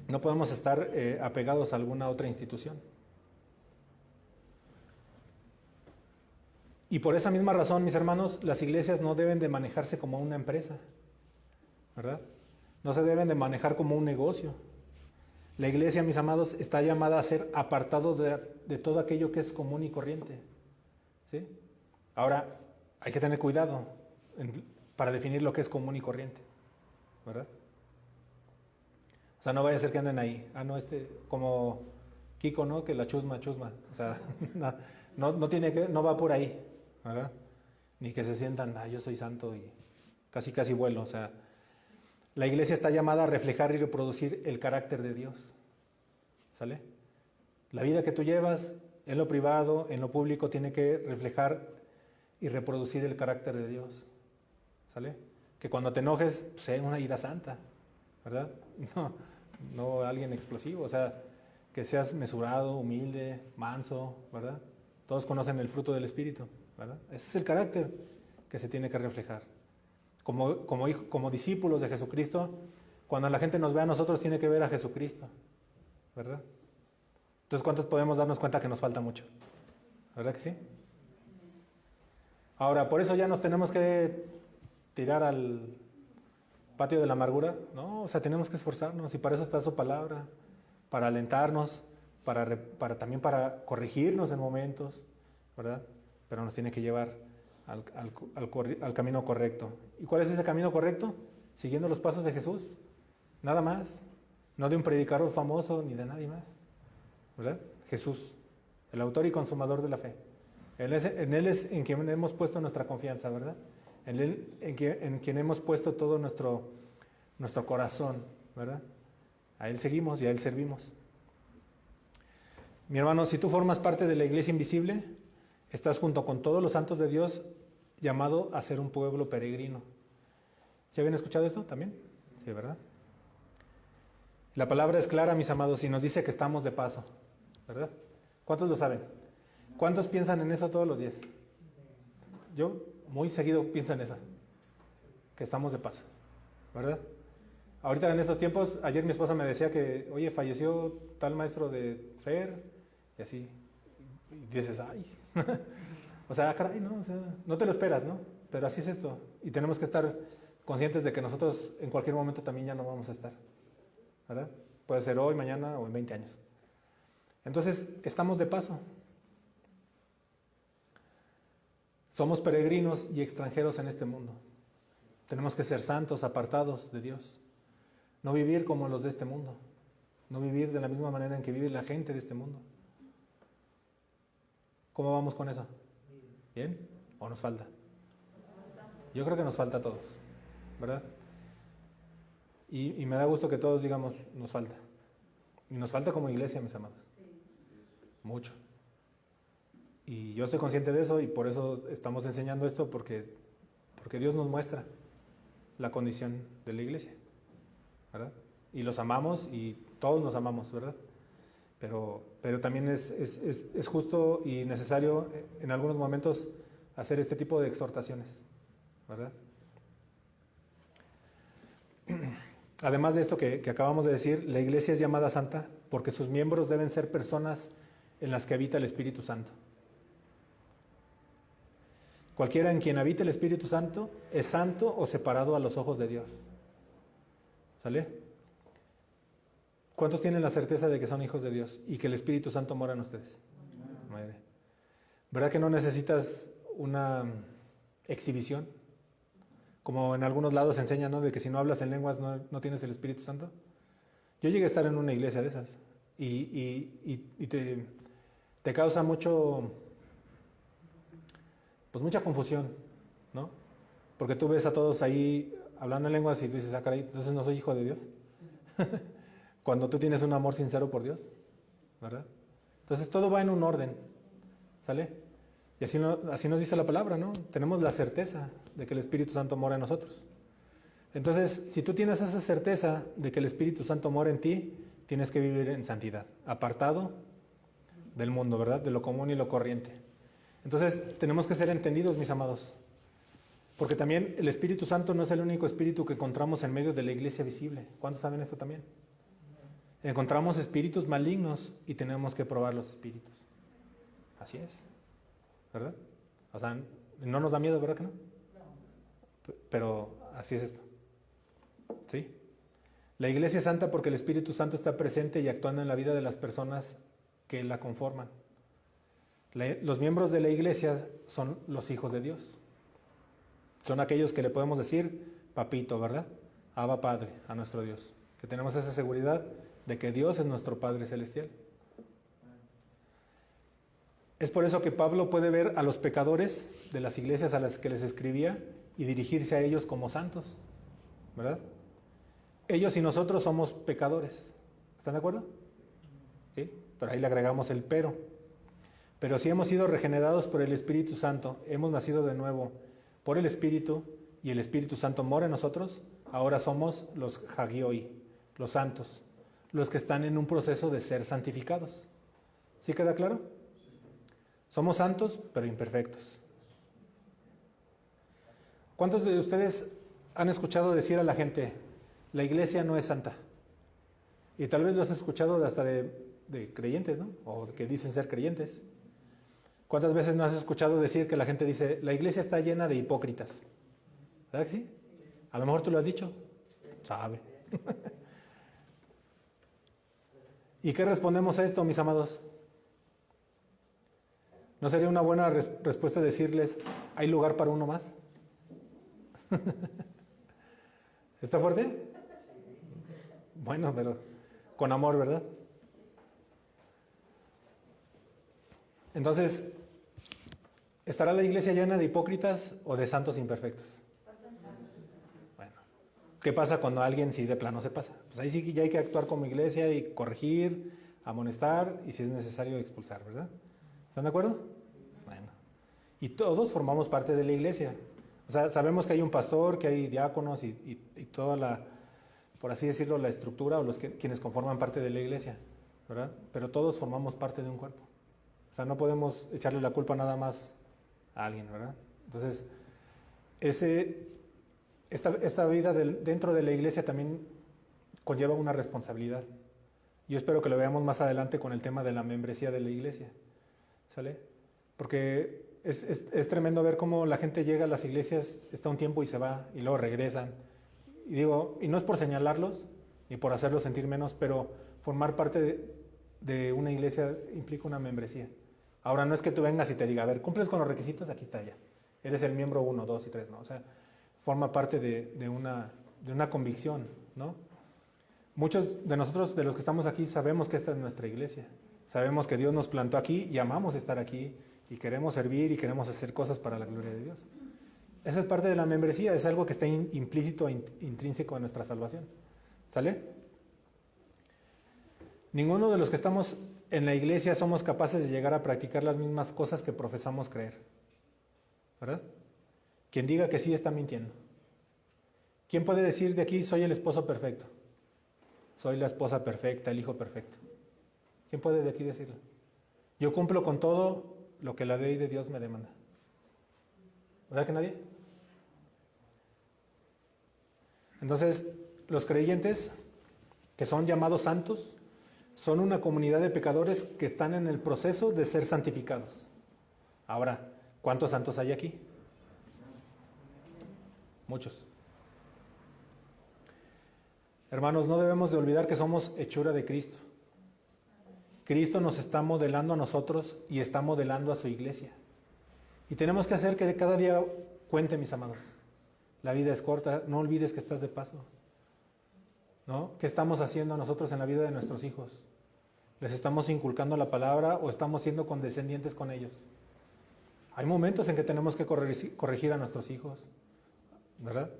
No podemos estar apegados a alguna otra institución. Y por esa misma razón, mis hermanos, las iglesias no deben de manejarse como una empresa, ¿verdad? No se deben de manejar como un negocio. La iglesia, mis amados, está llamada a ser apartado de todo aquello que es común y corriente. ¿Sí? Ahora, hay que tener cuidado para definir lo que es común y corriente, ¿verdad? O sea, no vaya a ser que anden ahí. Como Kiko, ¿no? Que la chusma. O sea, no va por ahí, ¿verdad? Ni que se sientan, yo soy santo y casi vuelo. O sea, la iglesia está llamada a reflejar y reproducir el carácter de Dios. ¿Sale? La vida que tú llevas en lo privado, en lo público, tiene que reflejar y reproducir el carácter de Dios. ¿Sale? Que cuando te enojes, sea una ira santa, ¿verdad? No alguien explosivo, o sea, que seas mesurado, humilde, manso, ¿verdad? Todos conocen el fruto del Espíritu, ¿verdad? Ese es el carácter que se tiene que reflejar. Como discípulos de Jesucristo, cuando la gente nos ve a nosotros, tiene que ver a Jesucristo, ¿verdad? Entonces, ¿cuántos podemos darnos cuenta que nos falta mucho? ¿Verdad que sí? Ahora, por eso ya nos tenemos que tirar al patio de la amargura, ¿no? O sea, tenemos que esforzarnos y para eso está su palabra, para alentarnos, también para corregirnos en momentos, ¿verdad? Pero nos tiene que llevar al camino correcto. ¿Y cuál es ese camino correcto? Siguiendo los pasos de Jesús, nada más, no de un predicador famoso ni de nadie más, ¿verdad? Jesús, el autor y consumador de la fe. En Él es en quien hemos puesto nuestra confianza, ¿verdad? En Él, en quien hemos puesto todo nuestro corazón, ¿verdad? A Él seguimos y a Él servimos. Mi hermano, si tú formas parte de la iglesia invisible, estás junto con todos los santos de Dios llamado a ser un pueblo peregrino. ¿Se habían escuchado esto también? Sí, ¿verdad? La palabra es clara, mis amados, y nos dice que estamos de paso, ¿verdad? ¿Cuántos lo saben? ¿Cuántos piensan en eso todos los días? Yo muy seguido pienso en eso, que estamos de paso, ¿verdad? Ahorita en estos tiempos, ayer mi esposa me decía que, oye, falleció tal maestro de Fer, y así, y dices, ay, o sea, caray, ¿no? O sea, no te lo esperas, ¿no? Pero así es esto, y tenemos que estar conscientes de que nosotros en cualquier momento también ya no vamos a estar, ¿verdad? Puede ser hoy, mañana o en 20 años. Entonces, estamos de paso. Somos peregrinos y extranjeros en este mundo. Tenemos que ser santos, apartados de Dios. No vivir como los de este mundo. No vivir de la misma manera en que vive la gente de este mundo. ¿Cómo vamos con eso? ¿Bien? ¿O nos falta? Yo creo que nos falta a todos, ¿verdad? Y me da gusto que todos digamos, nos falta. Y nos falta como iglesia, mis amados. Mucho. Y yo estoy consciente de eso y por eso estamos enseñando esto, porque Dios nos muestra la condición de la iglesia, ¿verdad? Y los amamos y todos nos amamos, ¿verdad? Pero también es justo y necesario en algunos momentos hacer este tipo de exhortaciones, ¿verdad? Además de esto que acabamos de decir, la iglesia es llamada santa porque sus miembros deben ser personas en las que habita el Espíritu Santo. Cualquiera en quien habite el Espíritu Santo es santo o separado a los ojos de Dios. ¿Sale? ¿Cuántos tienen la certeza de que son hijos de Dios y que el Espíritu Santo mora en ustedes? ¿Verdad que no necesitas una exhibición? Como en algunos lados se enseña, ¿no? De que si no hablas en lenguas no tienes el Espíritu Santo. Yo llegué a estar en una iglesia de esas y te causa pues mucha confusión, ¿no? Porque tú ves a todos ahí hablando en lenguas y tú dices, ah, caray, entonces no soy hijo de Dios. Cuando tú tienes un amor sincero por Dios, ¿verdad? Entonces todo va en un orden, ¿sale? Y así nos dice la palabra, ¿no? Tenemos la certeza de que el Espíritu Santo mora en nosotros. Entonces, si tú tienes esa certeza de que el Espíritu Santo mora en ti, tienes que vivir en santidad, apartado del mundo, ¿verdad? De lo común y lo corriente. Entonces, tenemos que ser entendidos, mis amados. Porque también el Espíritu Santo no es el único espíritu que encontramos en medio de la iglesia visible. ¿Cuántos saben esto también? Encontramos espíritus malignos y tenemos que probar los espíritus. Así es. ¿Verdad? O sea, no nos da miedo, ¿verdad que no? Pero así es esto. ¿Sí? La iglesia es santa porque el Espíritu Santo está presente y actuando en la vida de las personas que la conforman. Los miembros de la iglesia son los hijos de Dios. Son aquellos que le podemos decir, papito, ¿verdad? Abba Padre, a nuestro Dios. Que tenemos esa seguridad de que Dios es nuestro Padre Celestial. Es por eso que Pablo puede ver a los pecadores de las iglesias a las que les escribía y dirigirse a ellos como santos, ¿verdad? Ellos y nosotros somos pecadores. ¿Están de acuerdo? Sí, pero ahí le agregamos el pero. Pero si hemos sido regenerados por el Espíritu Santo, hemos nacido de nuevo por el Espíritu y el Espíritu Santo mora en nosotros, ahora somos los hagioi, los santos, los que están en un proceso de ser santificados. ¿Sí queda claro? Somos santos, pero imperfectos. ¿Cuántos de ustedes han escuchado decir a la gente, la iglesia no es santa? Y tal vez lo has escuchado hasta de creyentes, ¿no? O que dicen ser creyentes. ¿Cuántas veces no has escuchado decir que la gente dice, la iglesia está llena de hipócritas? ¿Verdad que sí? A lo mejor tú lo has dicho. Sabe. ¿Y qué respondemos a esto, mis amados? ¿No sería una buena respuesta decirles, hay lugar para uno más? ¿Está fuerte? Bueno, pero con amor, ¿verdad? Entonces, ¿estará la iglesia llena de hipócritas o de santos imperfectos? Bueno, ¿qué pasa cuando alguien sí de plano se pasa? Pues ahí sí que ya hay que actuar como iglesia y corregir, amonestar y si es necesario expulsar, ¿verdad? ¿Están de acuerdo? Bueno, y todos formamos parte de la iglesia. O sea, sabemos que hay un pastor, que hay diáconos y toda la, por así decirlo, la estructura o quienes conforman parte de la iglesia, ¿verdad? Pero todos formamos parte de un cuerpo. O sea, no podemos echarle la culpa nada más a alguien, ¿verdad? Entonces, esta vida dentro de la iglesia también conlleva una responsabilidad. Yo espero que lo veamos más adelante con el tema de la membresía de la iglesia, ¿sale? Porque es tremendo ver cómo la gente llega a las iglesias, está un tiempo y se va, y luego regresan. Y digo, y no es por señalarlos, ni por hacerlos sentir menos, pero formar parte de una iglesia implica una membresía. Ahora, no es que tú vengas y te diga, a ver, ¿cumples con los requisitos? Aquí está ya. Eres el miembro 1, 2 y 3, ¿no? O sea, forma parte de una convicción, ¿no? Muchos de nosotros, de los que estamos aquí, sabemos que esta es nuestra iglesia. Sabemos que Dios nos plantó aquí y amamos estar aquí y queremos servir y queremos hacer cosas para la gloria de Dios. Esa es parte de la membresía, es algo que está implícito e intrínseco en nuestra salvación. ¿Sale? Ninguno de los que estamos en la iglesia somos capaces de llegar a practicar las mismas cosas que profesamos creer. ¿Verdad? Quien diga que sí está mintiendo. ¿Quién puede decir de aquí, soy el esposo perfecto? Soy la esposa perfecta, el hijo perfecto. ¿Quién puede de aquí decirlo? Yo cumplo con todo lo que la ley de Dios me demanda. ¿Verdad que nadie? Entonces, los creyentes que son llamados santos son una comunidad de pecadores que están en el proceso de ser santificados. Ahora, ¿cuántos santos hay aquí? Muchos. Hermanos, no debemos de olvidar que somos hechura de Cristo. Cristo nos está modelando a nosotros y está modelando a su iglesia. Y tenemos que hacer que cada día cuente, mis amados. La vida es corta, no olvides que estás de paso. ¿No? ¿Qué estamos haciendo nosotros en la vida de nuestros hijos? ¿Les estamos inculcando la palabra o estamos siendo condescendientes con ellos? Hay momentos en que tenemos que corregir a nuestros hijos, ¿verdad?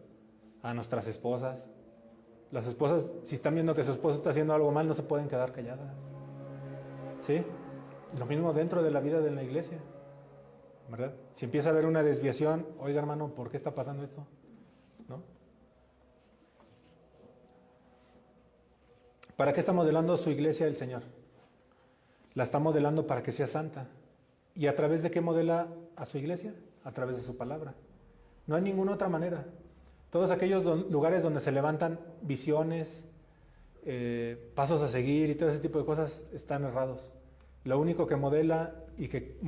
A nuestras esposas. Las esposas, si están viendo que su esposo está haciendo algo mal, no se pueden quedar calladas. ¿Sí? Lo mismo dentro de la vida de la iglesia, ¿verdad? Si empieza a haber una desviación, oiga hermano, ¿por qué está pasando esto? ¿No? ¿Para qué está modelando su iglesia el Señor? La está modelando para que sea santa. ¿Y a través de qué modela a su iglesia? A través de su palabra. No hay ninguna otra manera. Todos aquellos lugares donde se levantan visiones, pasos a seguir y todo ese tipo de cosas están errados. Lo único que modela y que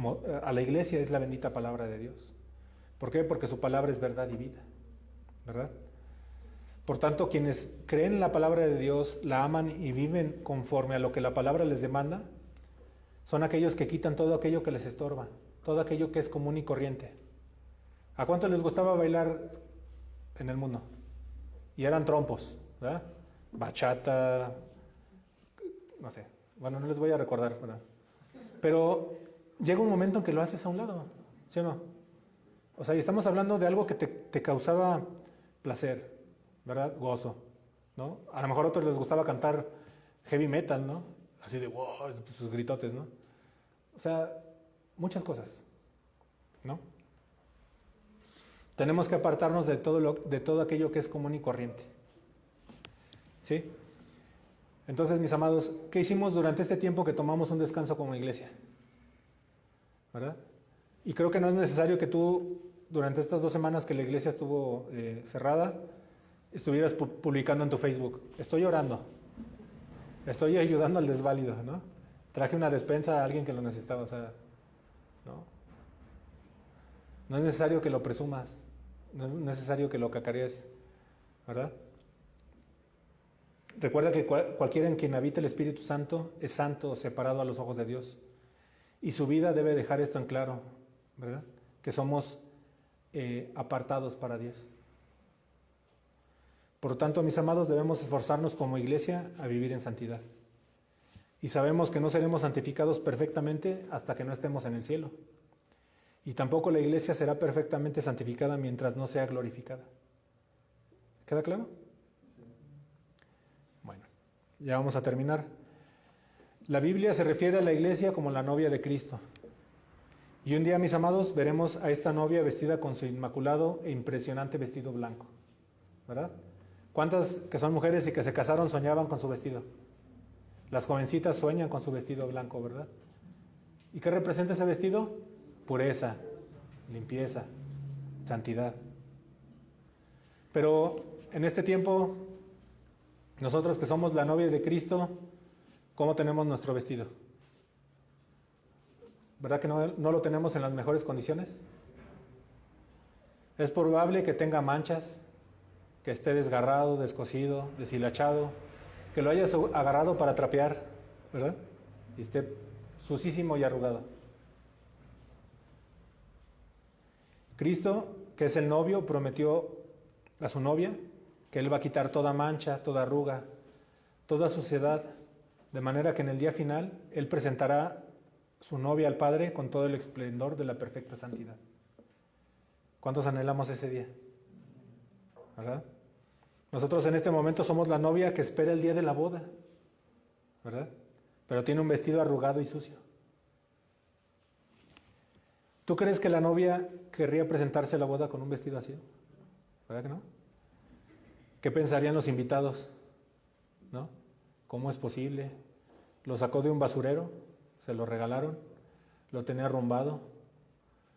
a la iglesia es la bendita palabra de Dios. ¿Por qué? Porque su palabra es verdad y vida, ¿verdad? Por tanto, quienes creen en la palabra de Dios, la aman y viven conforme a lo que la palabra les demanda, son aquellos que quitan todo aquello que les estorba, todo aquello que es común y corriente. ¿A cuánto les gustaba bailar en el mundo? Y eran trompos, ¿verdad? Bachata, no sé, bueno, no les voy a recordar, ¿verdad? Pero llega un momento en que lo haces a un lado, ¿sí o no? O sea, y estamos hablando de algo que te causaba placer, ¿verdad? Gozo, ¿no? A lo mejor a otros les gustaba cantar heavy metal, ¿no? Así de wow, sus gritotes, ¿no? O sea, muchas cosas, ¿no? Tenemos que apartarnos de todo aquello que es común y corriente. ¿Sí? Entonces, mis amados, ¿qué hicimos durante este tiempo que tomamos un descanso como iglesia? ¿Verdad? Y creo que no es necesario que tú, durante estas 2 semanas que la iglesia estuvo cerrada, estuvieras publicando en tu Facebook, estoy orando, estoy ayudando al desválido, ¿no? Traje una despensa a alguien que lo necesitaba, o sea, ¿no? No es necesario que lo presumas, no es necesario que lo cacarees, ¿verdad? Recuerda que cualquiera en quien habita el Espíritu Santo es santo, separado a los ojos de Dios. Y su vida debe dejar esto en claro, ¿verdad? Que somos apartados para Dios. Por lo tanto, mis amados, debemos esforzarnos como iglesia a vivir en santidad. Y sabemos que no seremos santificados perfectamente hasta que no estemos en el cielo. Y tampoco la iglesia será perfectamente santificada mientras no sea glorificada. ¿Queda claro? Bueno, ya vamos a terminar. La Biblia se refiere a la iglesia como la novia de Cristo. Y un día, mis amados, veremos a esta novia vestida con su inmaculado e impresionante vestido blanco, ¿verdad? ¿Cuántas que son mujeres y que se casaron soñaban con su vestido? Las jovencitas sueñan con su vestido blanco, ¿verdad? ¿Y qué representa ese vestido? Pureza, limpieza, santidad. Pero en este tiempo, nosotros que somos la novia de Cristo, ¿cómo tenemos nuestro vestido? ¿Verdad que no lo tenemos en las mejores condiciones? Es probable que tenga manchas, que esté desgarrado, descosido, deshilachado, que lo hayas agarrado para trapear, ¿verdad? Y esté sucísimo y arrugado. Cristo, que es el novio, prometió a su novia que Él va a quitar toda mancha, toda arruga, toda suciedad, de manera que en el día final Él presentará su novia al Padre con todo el esplendor de la perfecta santidad. ¿Cuántos anhelamos ese día? ¿Verdad? Nosotros en este momento somos la novia que espera el día de la boda, ¿verdad? Pero tiene un vestido arrugado y sucio. ¿Tú crees que la novia querría presentarse a la boda con un vestido así? ¿Verdad que no? ¿Qué pensarían los invitados? ¿No? ¿Cómo es posible? ¿Lo sacó de un basurero? ¿Se lo regalaron? ¿Lo tenía arrumbado?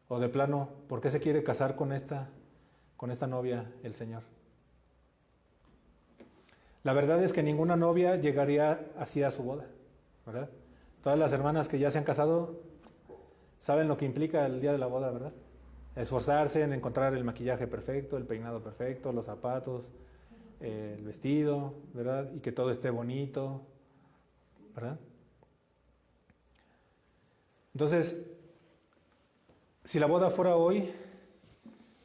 ¿O de plano, por qué se quiere casar con esta novia el Señor? La verdad es que ninguna novia llegaría así a su boda, ¿verdad? Todas las hermanas que ya se han casado saben lo que implica el día de la boda, ¿verdad? Esforzarse en encontrar el maquillaje perfecto, el peinado perfecto, los zapatos, el vestido, ¿verdad? Y que todo esté bonito, ¿verdad? Entonces, si la boda fuera hoy,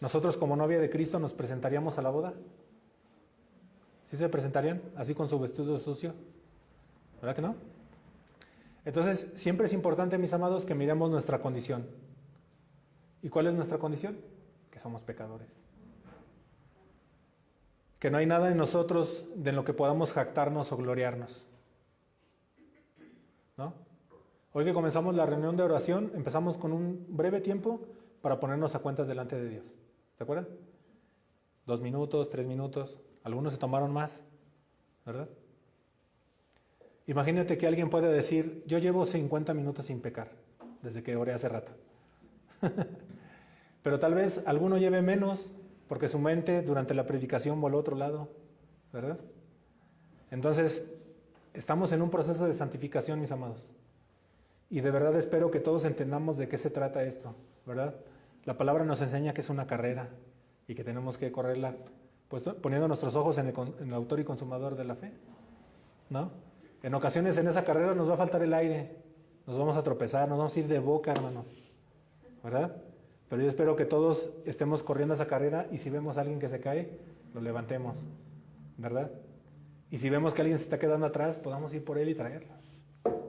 nosotros como novia de Cristo nos presentaríamos a la boda. ¿Sí se presentarían así con su vestido sucio? ¿Verdad que no? Entonces, siempre es importante, mis amados, que miremos nuestra condición. ¿Y cuál es nuestra condición? Que somos pecadores. Que no hay nada en nosotros de lo que podamos jactarnos o gloriarnos. ¿No? Hoy que comenzamos la reunión de oración, empezamos con un breve tiempo para ponernos a cuentas delante de Dios. ¿Se acuerdan? 2 minutos, 3 minutos. Algunos se tomaron más, ¿verdad? Imagínate que alguien puede decir, yo llevo 50 minutos sin pecar, desde que oré hace rato. Pero tal vez alguno lleve menos, porque su mente durante la predicación voló a otro lado, ¿verdad? Entonces, estamos en un proceso de santificación, mis amados. Y de verdad espero que todos entendamos de qué se trata esto, ¿verdad? La palabra nos enseña que es una carrera y que tenemos que correrla, pues poniendo nuestros ojos en el autor y consumador de la fe, ¿no? En ocasiones en esa carrera nos va a faltar el aire, nos vamos a tropezar, nos vamos a ir de boca, hermanos, ¿verdad? Pero yo espero que todos estemos corriendo esa carrera y si vemos a alguien que se cae, lo levantemos, ¿verdad? Y si vemos que alguien se está quedando atrás, podamos ir por él y traerlo,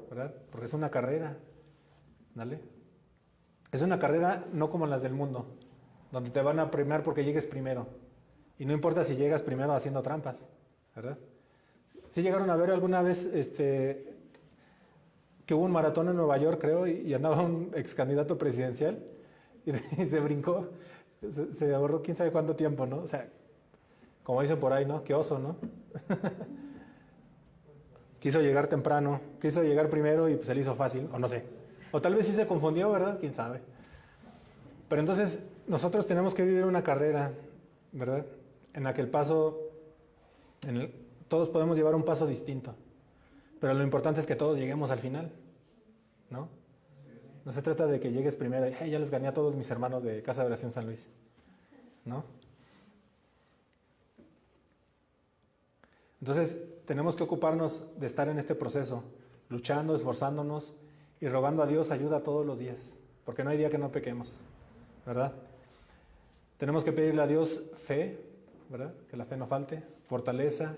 ¿verdad? Porque es una carrera, ¿vale? Es una carrera no como las del mundo, donde te van a premiar porque llegues primero. Y no importa si llegas primero haciendo trampas, ¿verdad? ¿Sí llegaron a ver alguna vez que hubo un maratón en Nueva York, creo, y andaba un ex candidato presidencial y se brincó, se ahorró quién sabe cuánto tiempo, ¿no? O sea, como dicen por ahí, ¿no? Qué oso, ¿no? Quiso llegar temprano, quiso llegar primero y pues se le hizo fácil, o no sé. O tal vez sí se confundió, ¿verdad? Quién sabe. Pero entonces nosotros tenemos que vivir una carrera, ¿verdad? En la que el paso, todos podemos llevar un paso distinto. Pero lo importante es que todos lleguemos al final, ¿no? No se trata de que llegues primero y ya les gané a todos mis hermanos de Casa de Oración San Luis, ¿no? Entonces, tenemos que ocuparnos de estar en este proceso, luchando, esforzándonos y rogando a Dios ayuda todos los días, porque no hay día que no pequemos, ¿verdad? Tenemos que pedirle a Dios fe, ¿verdad? Que la fe no falte, fortaleza,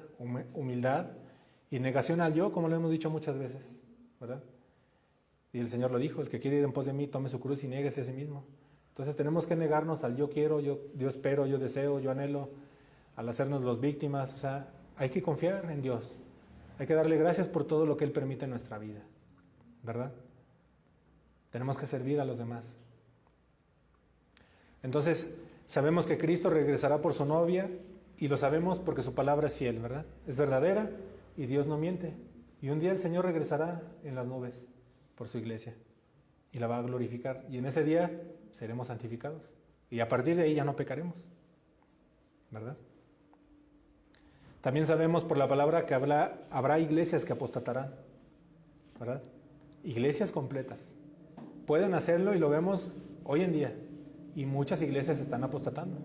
humildad y negación al yo, como lo hemos dicho muchas veces, ¿verdad? Y el Señor lo dijo, el que quiere ir en pos de mí, tome su cruz y niéguese a sí mismo. Entonces tenemos que negarnos al yo quiero, yo espero, yo deseo, yo anhelo, al hacernos los víctimas, o sea, hay que confiar en Dios. Hay que darle gracias por todo lo que Él permite en nuestra vida, ¿verdad? Tenemos que servir a los demás. Entonces, sabemos que Cristo regresará por su novia y lo sabemos porque su palabra es fiel, ¿verdad? Es verdadera y Dios no miente. Y un día el Señor regresará en las nubes por su iglesia y la va a glorificar. Y en ese día seremos santificados. Y a partir de ahí ya no pecaremos, ¿verdad? También sabemos por la palabra que habrá iglesias que apostatarán, ¿verdad? Iglesias completas. Pueden hacerlo y lo vemos hoy en día. Y muchas iglesias están apostatando,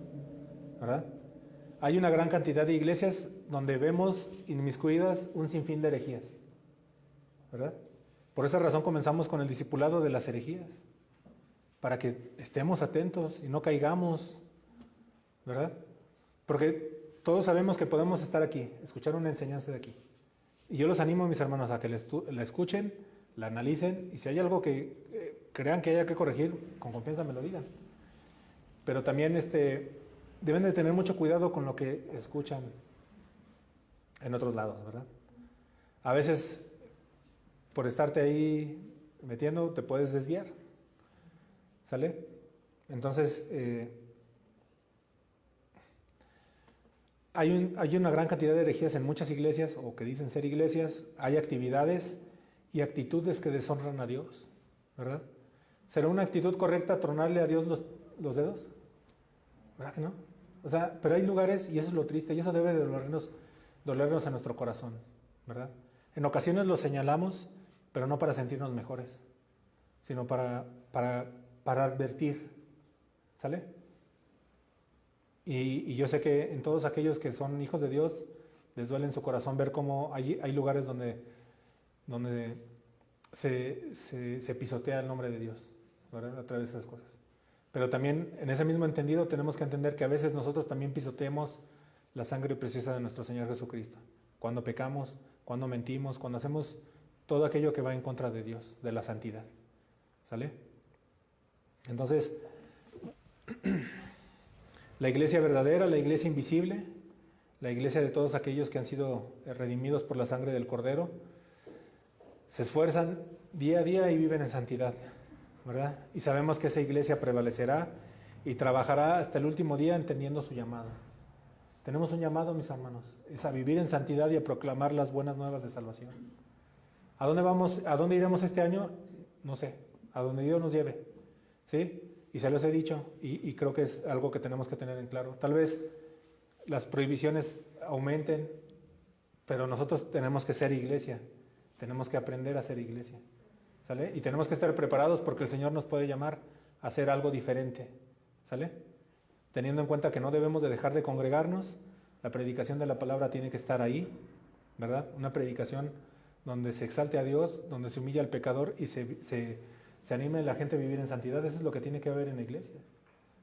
¿verdad? Hay una gran cantidad de iglesias donde vemos inmiscuidas un sinfín de herejías, ¿verdad? Por esa razón comenzamos con el discipulado de las herejías, para que estemos atentos y no caigamos, ¿verdad? Porque todos sabemos que podemos estar aquí, escuchar una enseñanza de aquí. Y yo los animo, mis hermanos, a que la escuchen, la analicen, y si hay algo que crean que haya que corregir, con confianza me lo digan. Pero también deben de tener mucho cuidado con lo que escuchan, en otros lados, ¿verdad? A veces, por estarte ahí metiendo, te puedes desviar, ¿sale? Entonces, hay una gran cantidad de herejías en muchas iglesias, o que dicen ser iglesias. Hay actividades y actitudes que deshonran a Dios, ¿verdad? ¿Será una actitud correcta tronarle a Dios los dedos? ¿Verdad que no? O sea, pero hay lugares, y eso es lo triste, y eso debe de dolernos a nuestro corazón, ¿verdad? En ocasiones lo señalamos, pero no para sentirnos mejores, sino para advertir, ¿sale? Y yo sé que en todos aquellos que son hijos de Dios, les duele en su corazón ver cómo hay lugares donde se pisotea el nombre de Dios, ¿verdad? A través de esas cosas. Pero también en ese mismo entendido tenemos que entender que a veces nosotros también pisoteemos la sangre preciosa de nuestro Señor Jesucristo. Cuando pecamos, cuando mentimos, cuando hacemos todo aquello que va en contra de Dios, de la santidad. ¿Sale? Entonces, la iglesia verdadera, la iglesia invisible, la iglesia de todos aquellos que han sido redimidos por la sangre del Cordero, se esfuerzan día a día y viven en santidad, ¿verdad? Y sabemos que esa iglesia prevalecerá y trabajará hasta el último día entendiendo su llamado. Tenemos un llamado, mis hermanos, es a vivir en santidad y a proclamar las buenas nuevas de salvación. ¿A dónde vamos? ¿A dónde iremos este año? No sé, a donde Dios nos lleve, ¿sí? Y se los he dicho, y creo que es algo que tenemos que tener en claro. Tal vez las prohibiciones aumenten, pero nosotros tenemos que ser iglesia, tenemos que aprender a ser iglesia, ¿sale? Y tenemos que estar preparados porque el Señor nos puede llamar a hacer algo diferente, ¿sale? Teniendo en cuenta que no debemos de dejar de congregarnos, la predicación de la palabra tiene que estar ahí, ¿verdad? Una predicación donde se exalte a Dios, donde se humilla al pecador y se anime a la gente a vivir en santidad. Eso es lo que tiene que haber en la iglesia,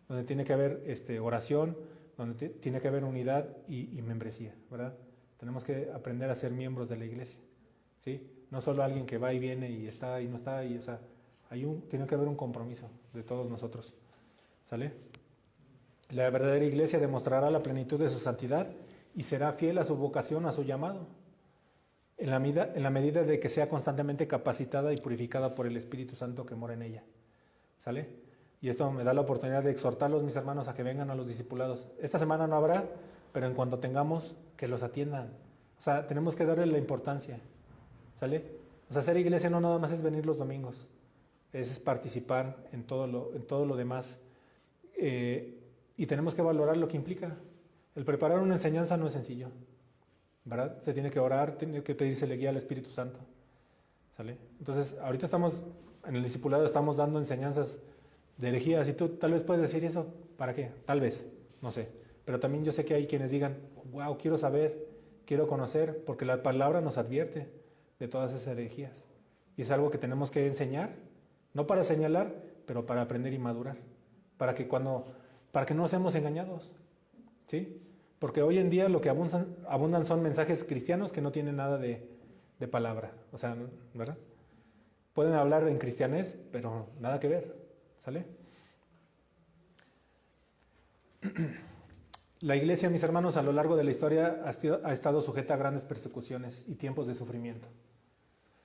donde tiene que haber oración, donde tiene que haber unidad y membresía, ¿verdad? Tenemos que aprender a ser miembros de la iglesia, ¿sí? No solo alguien que va y viene y está y no está, o sea, tiene que haber un compromiso de todos nosotros, ¿sale? La verdadera iglesia demostrará la plenitud de su santidad y será fiel a su vocación, a su llamado, en la medida de que sea constantemente capacitada y purificada por el Espíritu Santo que mora en ella, ¿sale? Y esto me da la oportunidad de exhortarlos, mis hermanos, a que vengan a los discipulados. Esta semana no habrá, pero en cuanto tengamos, que los atiendan. O sea, tenemos que darle la importancia, ¿sale? O sea, ser iglesia no nada más es venir los domingos, es participar en todo lo demás. Y tenemos que valorar lo que implica. El preparar una enseñanza no es sencillo, ¿verdad? Se tiene que orar, tiene que pedírsele guía al Espíritu Santo, ¿sale? Entonces, ahorita estamos, en el discipulado estamos dando enseñanzas de herejías y tú tal vez puedes decir eso, ¿para qué? Tal vez, no sé. Pero también yo sé que hay quienes digan, wow, quiero saber, quiero conocer, porque la palabra nos advierte de todas esas herejías. Y es algo que tenemos que enseñar, no para señalar, pero para aprender y madurar, para que no seamos engañados, ¿sí? Porque hoy en día lo que abundan son mensajes cristianos que no tienen nada de palabra, o sea, ¿verdad? Pueden hablar en cristianés, pero nada que ver, ¿sale? La iglesia, mis hermanos, a lo largo de la historia ha estado sujeta a grandes persecuciones y tiempos de sufrimiento,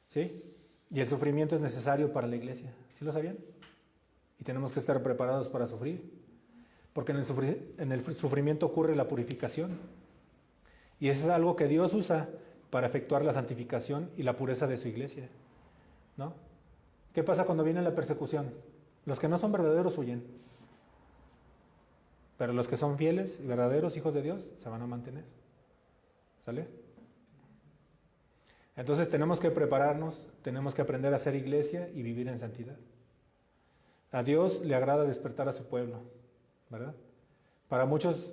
¿sí? Y el sufrimiento es necesario para la iglesia, ¿sí lo sabían? Y tenemos que estar preparados para sufrir. Porque en el sufrimiento ocurre la purificación. Y eso es algo que Dios usa para efectuar la santificación y la pureza de su iglesia, ¿no? ¿Qué pasa cuando viene la persecución? Los que no son verdaderos huyen. Pero los que son fieles y verdaderos hijos de Dios se van a mantener. ¿Sale? Entonces tenemos que prepararnos, tenemos que aprender a ser iglesia y vivir en santidad. A Dios le agrada despertar a su pueblo, ¿verdad? Para muchos,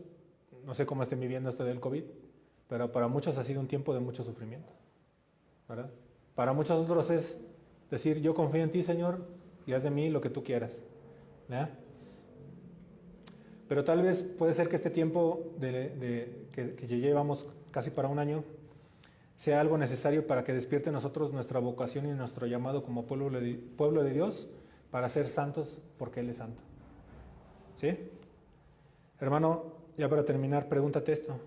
no sé cómo estén viviendo esto del COVID, pero para muchos ha sido un tiempo de mucho sufrimiento, ¿verdad? Para muchos otros es decir, yo confío en ti, Señor, y haz de mí lo que tú quieras, ¿verdad? Pero tal vez puede ser que este tiempo que ya llevamos casi para un año sea algo necesario para que despierte en nosotros nuestra vocación y nuestro llamado como pueblo de Dios para ser santos porque Él es santo, ¿sí? Hermano, ya para terminar, pregúntate esto.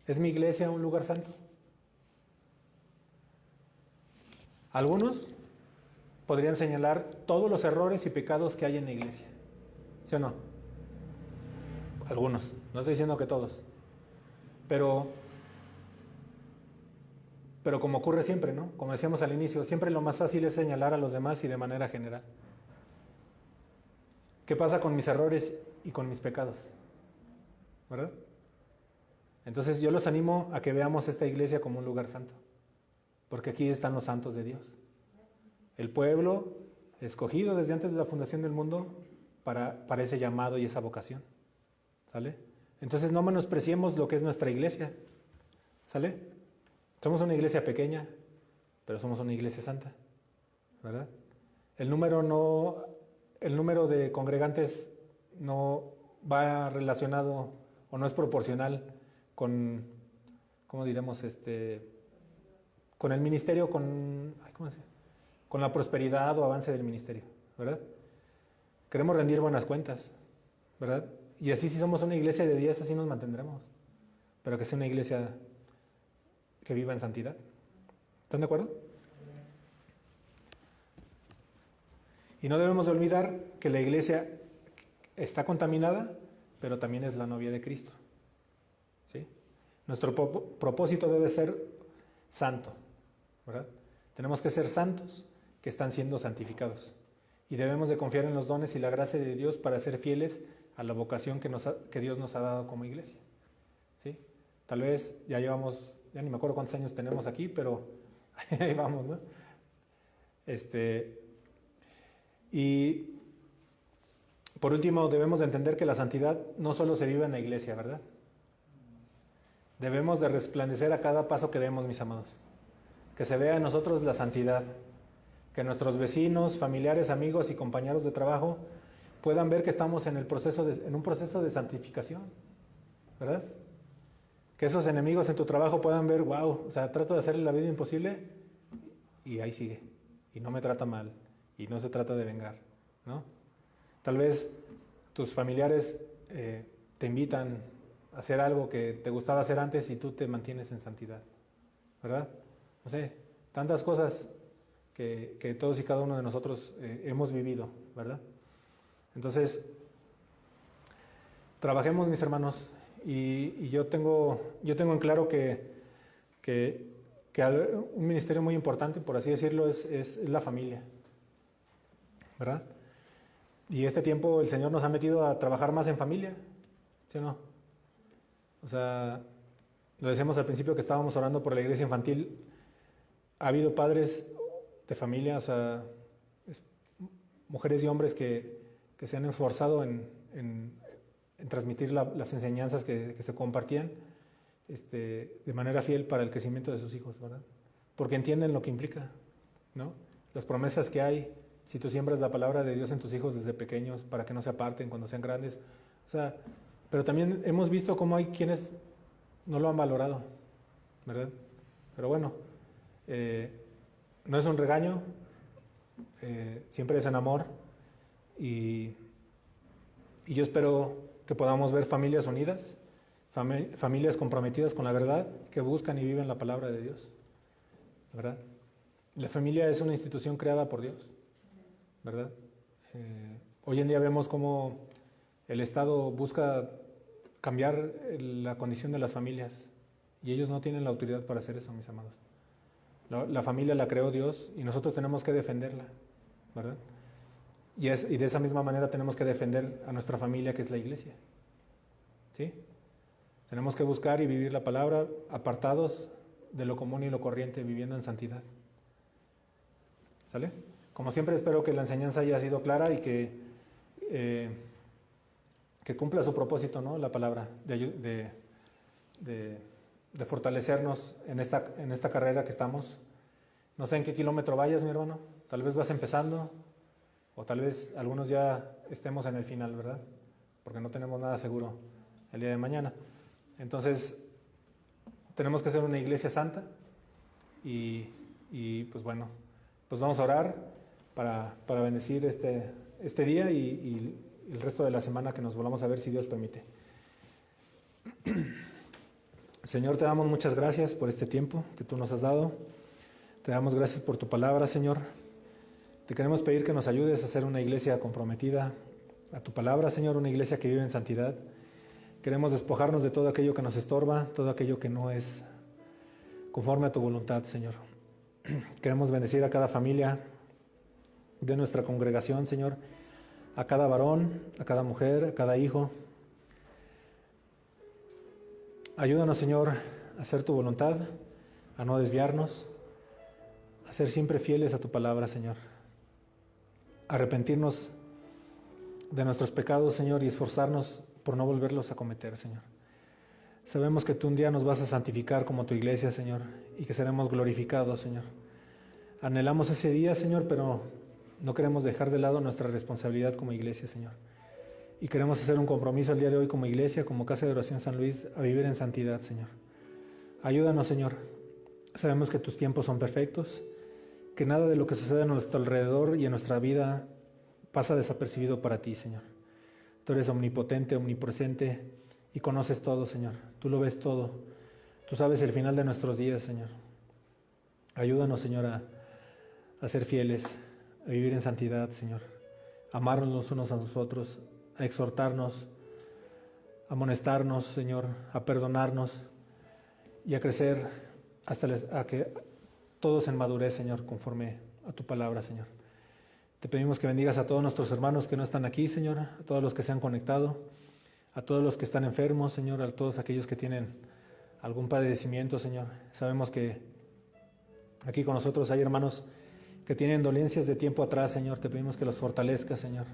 ¿Es mi iglesia un lugar santo? Algunos podrían señalar todos los errores y pecados que hay en la iglesia. ¿Sí o no? Algunos, no estoy diciendo que todos. Pero como ocurre siempre, ¿no? Como decíamos al inicio, siempre lo más fácil es señalar a los demás y de manera general. ¿Qué pasa con mis errores y con mis pecados? ¿Verdad? Entonces yo los animo a que veamos esta iglesia como un lugar santo, porque aquí están los santos de Dios. El pueblo escogido desde antes de la fundación del mundo para ese llamado y esa vocación. ¿Sale? Entonces no menospreciemos lo que es nuestra iglesia. ¿Sale? Somos una iglesia pequeña, pero somos una iglesia santa. ¿Verdad? El número de congregantes no va relacionado o no es proporcional con, ¿cómo diremos? Con el ministerio, con la prosperidad o avance del ministerio, ¿verdad? Queremos rendir buenas cuentas, ¿verdad? Y así si somos una iglesia de 10, así nos mantendremos, pero que sea una iglesia que viva en santidad. ¿Están de acuerdo? Y no debemos de olvidar que la iglesia está contaminada, pero también es la novia de Cristo. ¿Sí? Nuestro propósito debe ser santo, ¿verdad? Tenemos que ser santos que están siendo santificados. Y debemos de confiar en los dones y la gracia de Dios para ser fieles a la vocación que Dios nos ha dado como iglesia. ¿Sí? Tal vez ya ni me acuerdo cuántos años tenemos aquí, pero ahí vamos, ¿no? Y por último, debemos de entender que la santidad no solo se vive en la iglesia, ¿verdad? Debemos de resplandecer a cada paso que demos, mis amados. Que se vea en nosotros la santidad. Que nuestros vecinos, familiares, amigos y compañeros de trabajo puedan ver que estamos en un proceso de santificación, ¿verdad? Que esos enemigos en tu trabajo puedan ver, wow, o sea, trato de hacerle la vida imposible y ahí sigue. Y no me trata mal. Y no se trata de vengar, ¿no? Tal vez tus familiares te invitan a hacer algo que te gustaba hacer antes y tú te mantienes en santidad, ¿verdad? No sé, tantas cosas que todos y cada uno de nosotros hemos vivido, ¿verdad? Entonces, trabajemos, mis hermanos, y yo tengo en claro que un ministerio muy importante, por así decirlo, es la familia, ¿verdad? Y este tiempo el Señor nos ha metido a trabajar más en familia, ¿sí o no? O sea, lo decíamos al principio que estábamos orando por la iglesia infantil. Ha habido padres de familia, o sea, mujeres y hombres que se han esforzado en transmitir las enseñanzas que se compartían de manera fiel para el crecimiento de sus hijos, ¿verdad? Porque entienden lo que implica, ¿no? Las promesas que hay. Si tú siembras la palabra de Dios en tus hijos desde pequeños para que no se aparten cuando sean grandes. O sea, pero también hemos visto cómo hay quienes no lo han valorado, ¿verdad? Pero bueno, no es un regaño, siempre es en amor y yo espero que podamos ver familias unidas, familias comprometidas con la verdad, que buscan y viven la palabra de Dios, ¿verdad? La familia es una institución creada por Dios, ¿verdad? Hoy en día vemos cómo el Estado busca cambiar la condición de las familias y ellos no tienen la autoridad para hacer eso, mis amados. La familia la creó Dios y nosotros tenemos que defenderla, ¿verdad? Y de esa misma manera tenemos que defender a nuestra familia, que es la iglesia, ¿sí? Tenemos que buscar y vivir la palabra apartados de lo común y lo corriente, viviendo en santidad. ¿Sale? Como siempre, espero que la enseñanza haya sido clara y que cumpla su propósito, ¿no? La palabra de fortalecernos en esta carrera que estamos. No sé en qué kilómetro vayas, mi hermano. Tal vez vas empezando o tal vez algunos ya estemos en el final, ¿verdad? Porque no tenemos nada seguro el día de mañana. Entonces, tenemos que ser una iglesia santa y pues bueno, pues vamos a orar para bendecir este día y el resto de la semana, que nos volvamos a ver si Dios permite. Señor, te damos muchas gracias por este tiempo que tú nos has dado. Te damos gracias por tu palabra, Señor. Te queremos pedir que nos ayudes a ser una iglesia comprometida a tu palabra, Señor, una iglesia que vive en santidad. Queremos despojarnos de todo aquello que nos estorba, todo aquello que no es conforme a tu voluntad, Señor. Queremos bendecir a cada familia de nuestra congregación, Señor, a cada varón, a cada mujer, a cada hijo. Ayúdanos, Señor, a hacer tu voluntad, a no desviarnos, a ser siempre fieles a tu palabra, Señor. A arrepentirnos de nuestros pecados, Señor, y esforzarnos por no volverlos a cometer, Señor. Sabemos que tú un día nos vas a santificar como tu iglesia, Señor, y que seremos glorificados, Señor. Anhelamos ese día, Señor, pero no queremos dejar de lado nuestra responsabilidad como iglesia, Señor. Y queremos hacer un compromiso el día de hoy como iglesia, como Casa de Oración San Luis, a vivir en santidad, Señor. Ayúdanos, Señor. Sabemos que tus tiempos son perfectos, que nada de lo que sucede a nuestro alrededor y en nuestra vida pasa desapercibido para ti, Señor. Tú eres omnipotente, omnipresente y conoces todo, Señor. Tú lo ves todo. Tú sabes el final de nuestros días, Señor. Ayúdanos, Señor, a ser fieles, a vivir en santidad, Señor. Amarnos los unos a los otros, a exhortarnos, a amonestarnos, Señor, a perdonarnos y a crecer hasta que todos en madurez, Señor, conforme a tu palabra, Señor. Te pedimos que bendigas a todos nuestros hermanos que no están aquí, Señor, a todos los que se han conectado, a todos los que están enfermos, Señor, a todos aquellos que tienen algún padecimiento, Señor. Sabemos que aquí con nosotros hay hermanos que tienen dolencias de tiempo atrás, Señor. Te pedimos que los fortalezcas, Señor,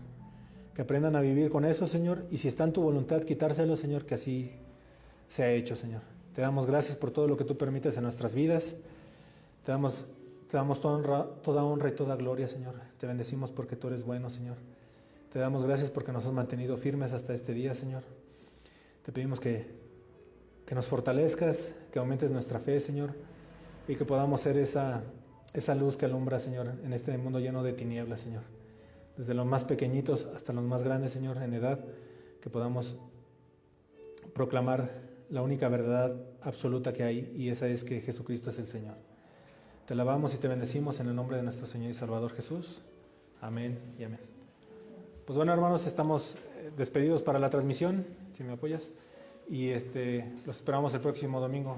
que aprendan a vivir con eso, Señor, y si está en tu voluntad quitárselos, Señor, que así sea hecho, Señor. Te damos gracias por todo lo que tú permites en nuestras vidas. Te damos toda honra y toda gloria, Señor. Te bendecimos porque tú eres bueno, Señor. Te damos gracias porque nos has mantenido firmes hasta este día, Señor. Te pedimos que nos fortalezcas, que aumentes nuestra fe, Señor, y que podamos ser esa luz que alumbra, Señor, en este mundo lleno de tinieblas, Señor. Desde los más pequeñitos hasta los más grandes, Señor, en edad, que podamos proclamar la única verdad absoluta que hay, y esa es que Jesucristo es el Señor. Te alabamos y te bendecimos en el nombre de nuestro Señor y Salvador Jesús. Amén y amén. Pues bueno, hermanos, estamos despedidos para la transmisión, si me apoyas, y los esperamos el próximo domingo.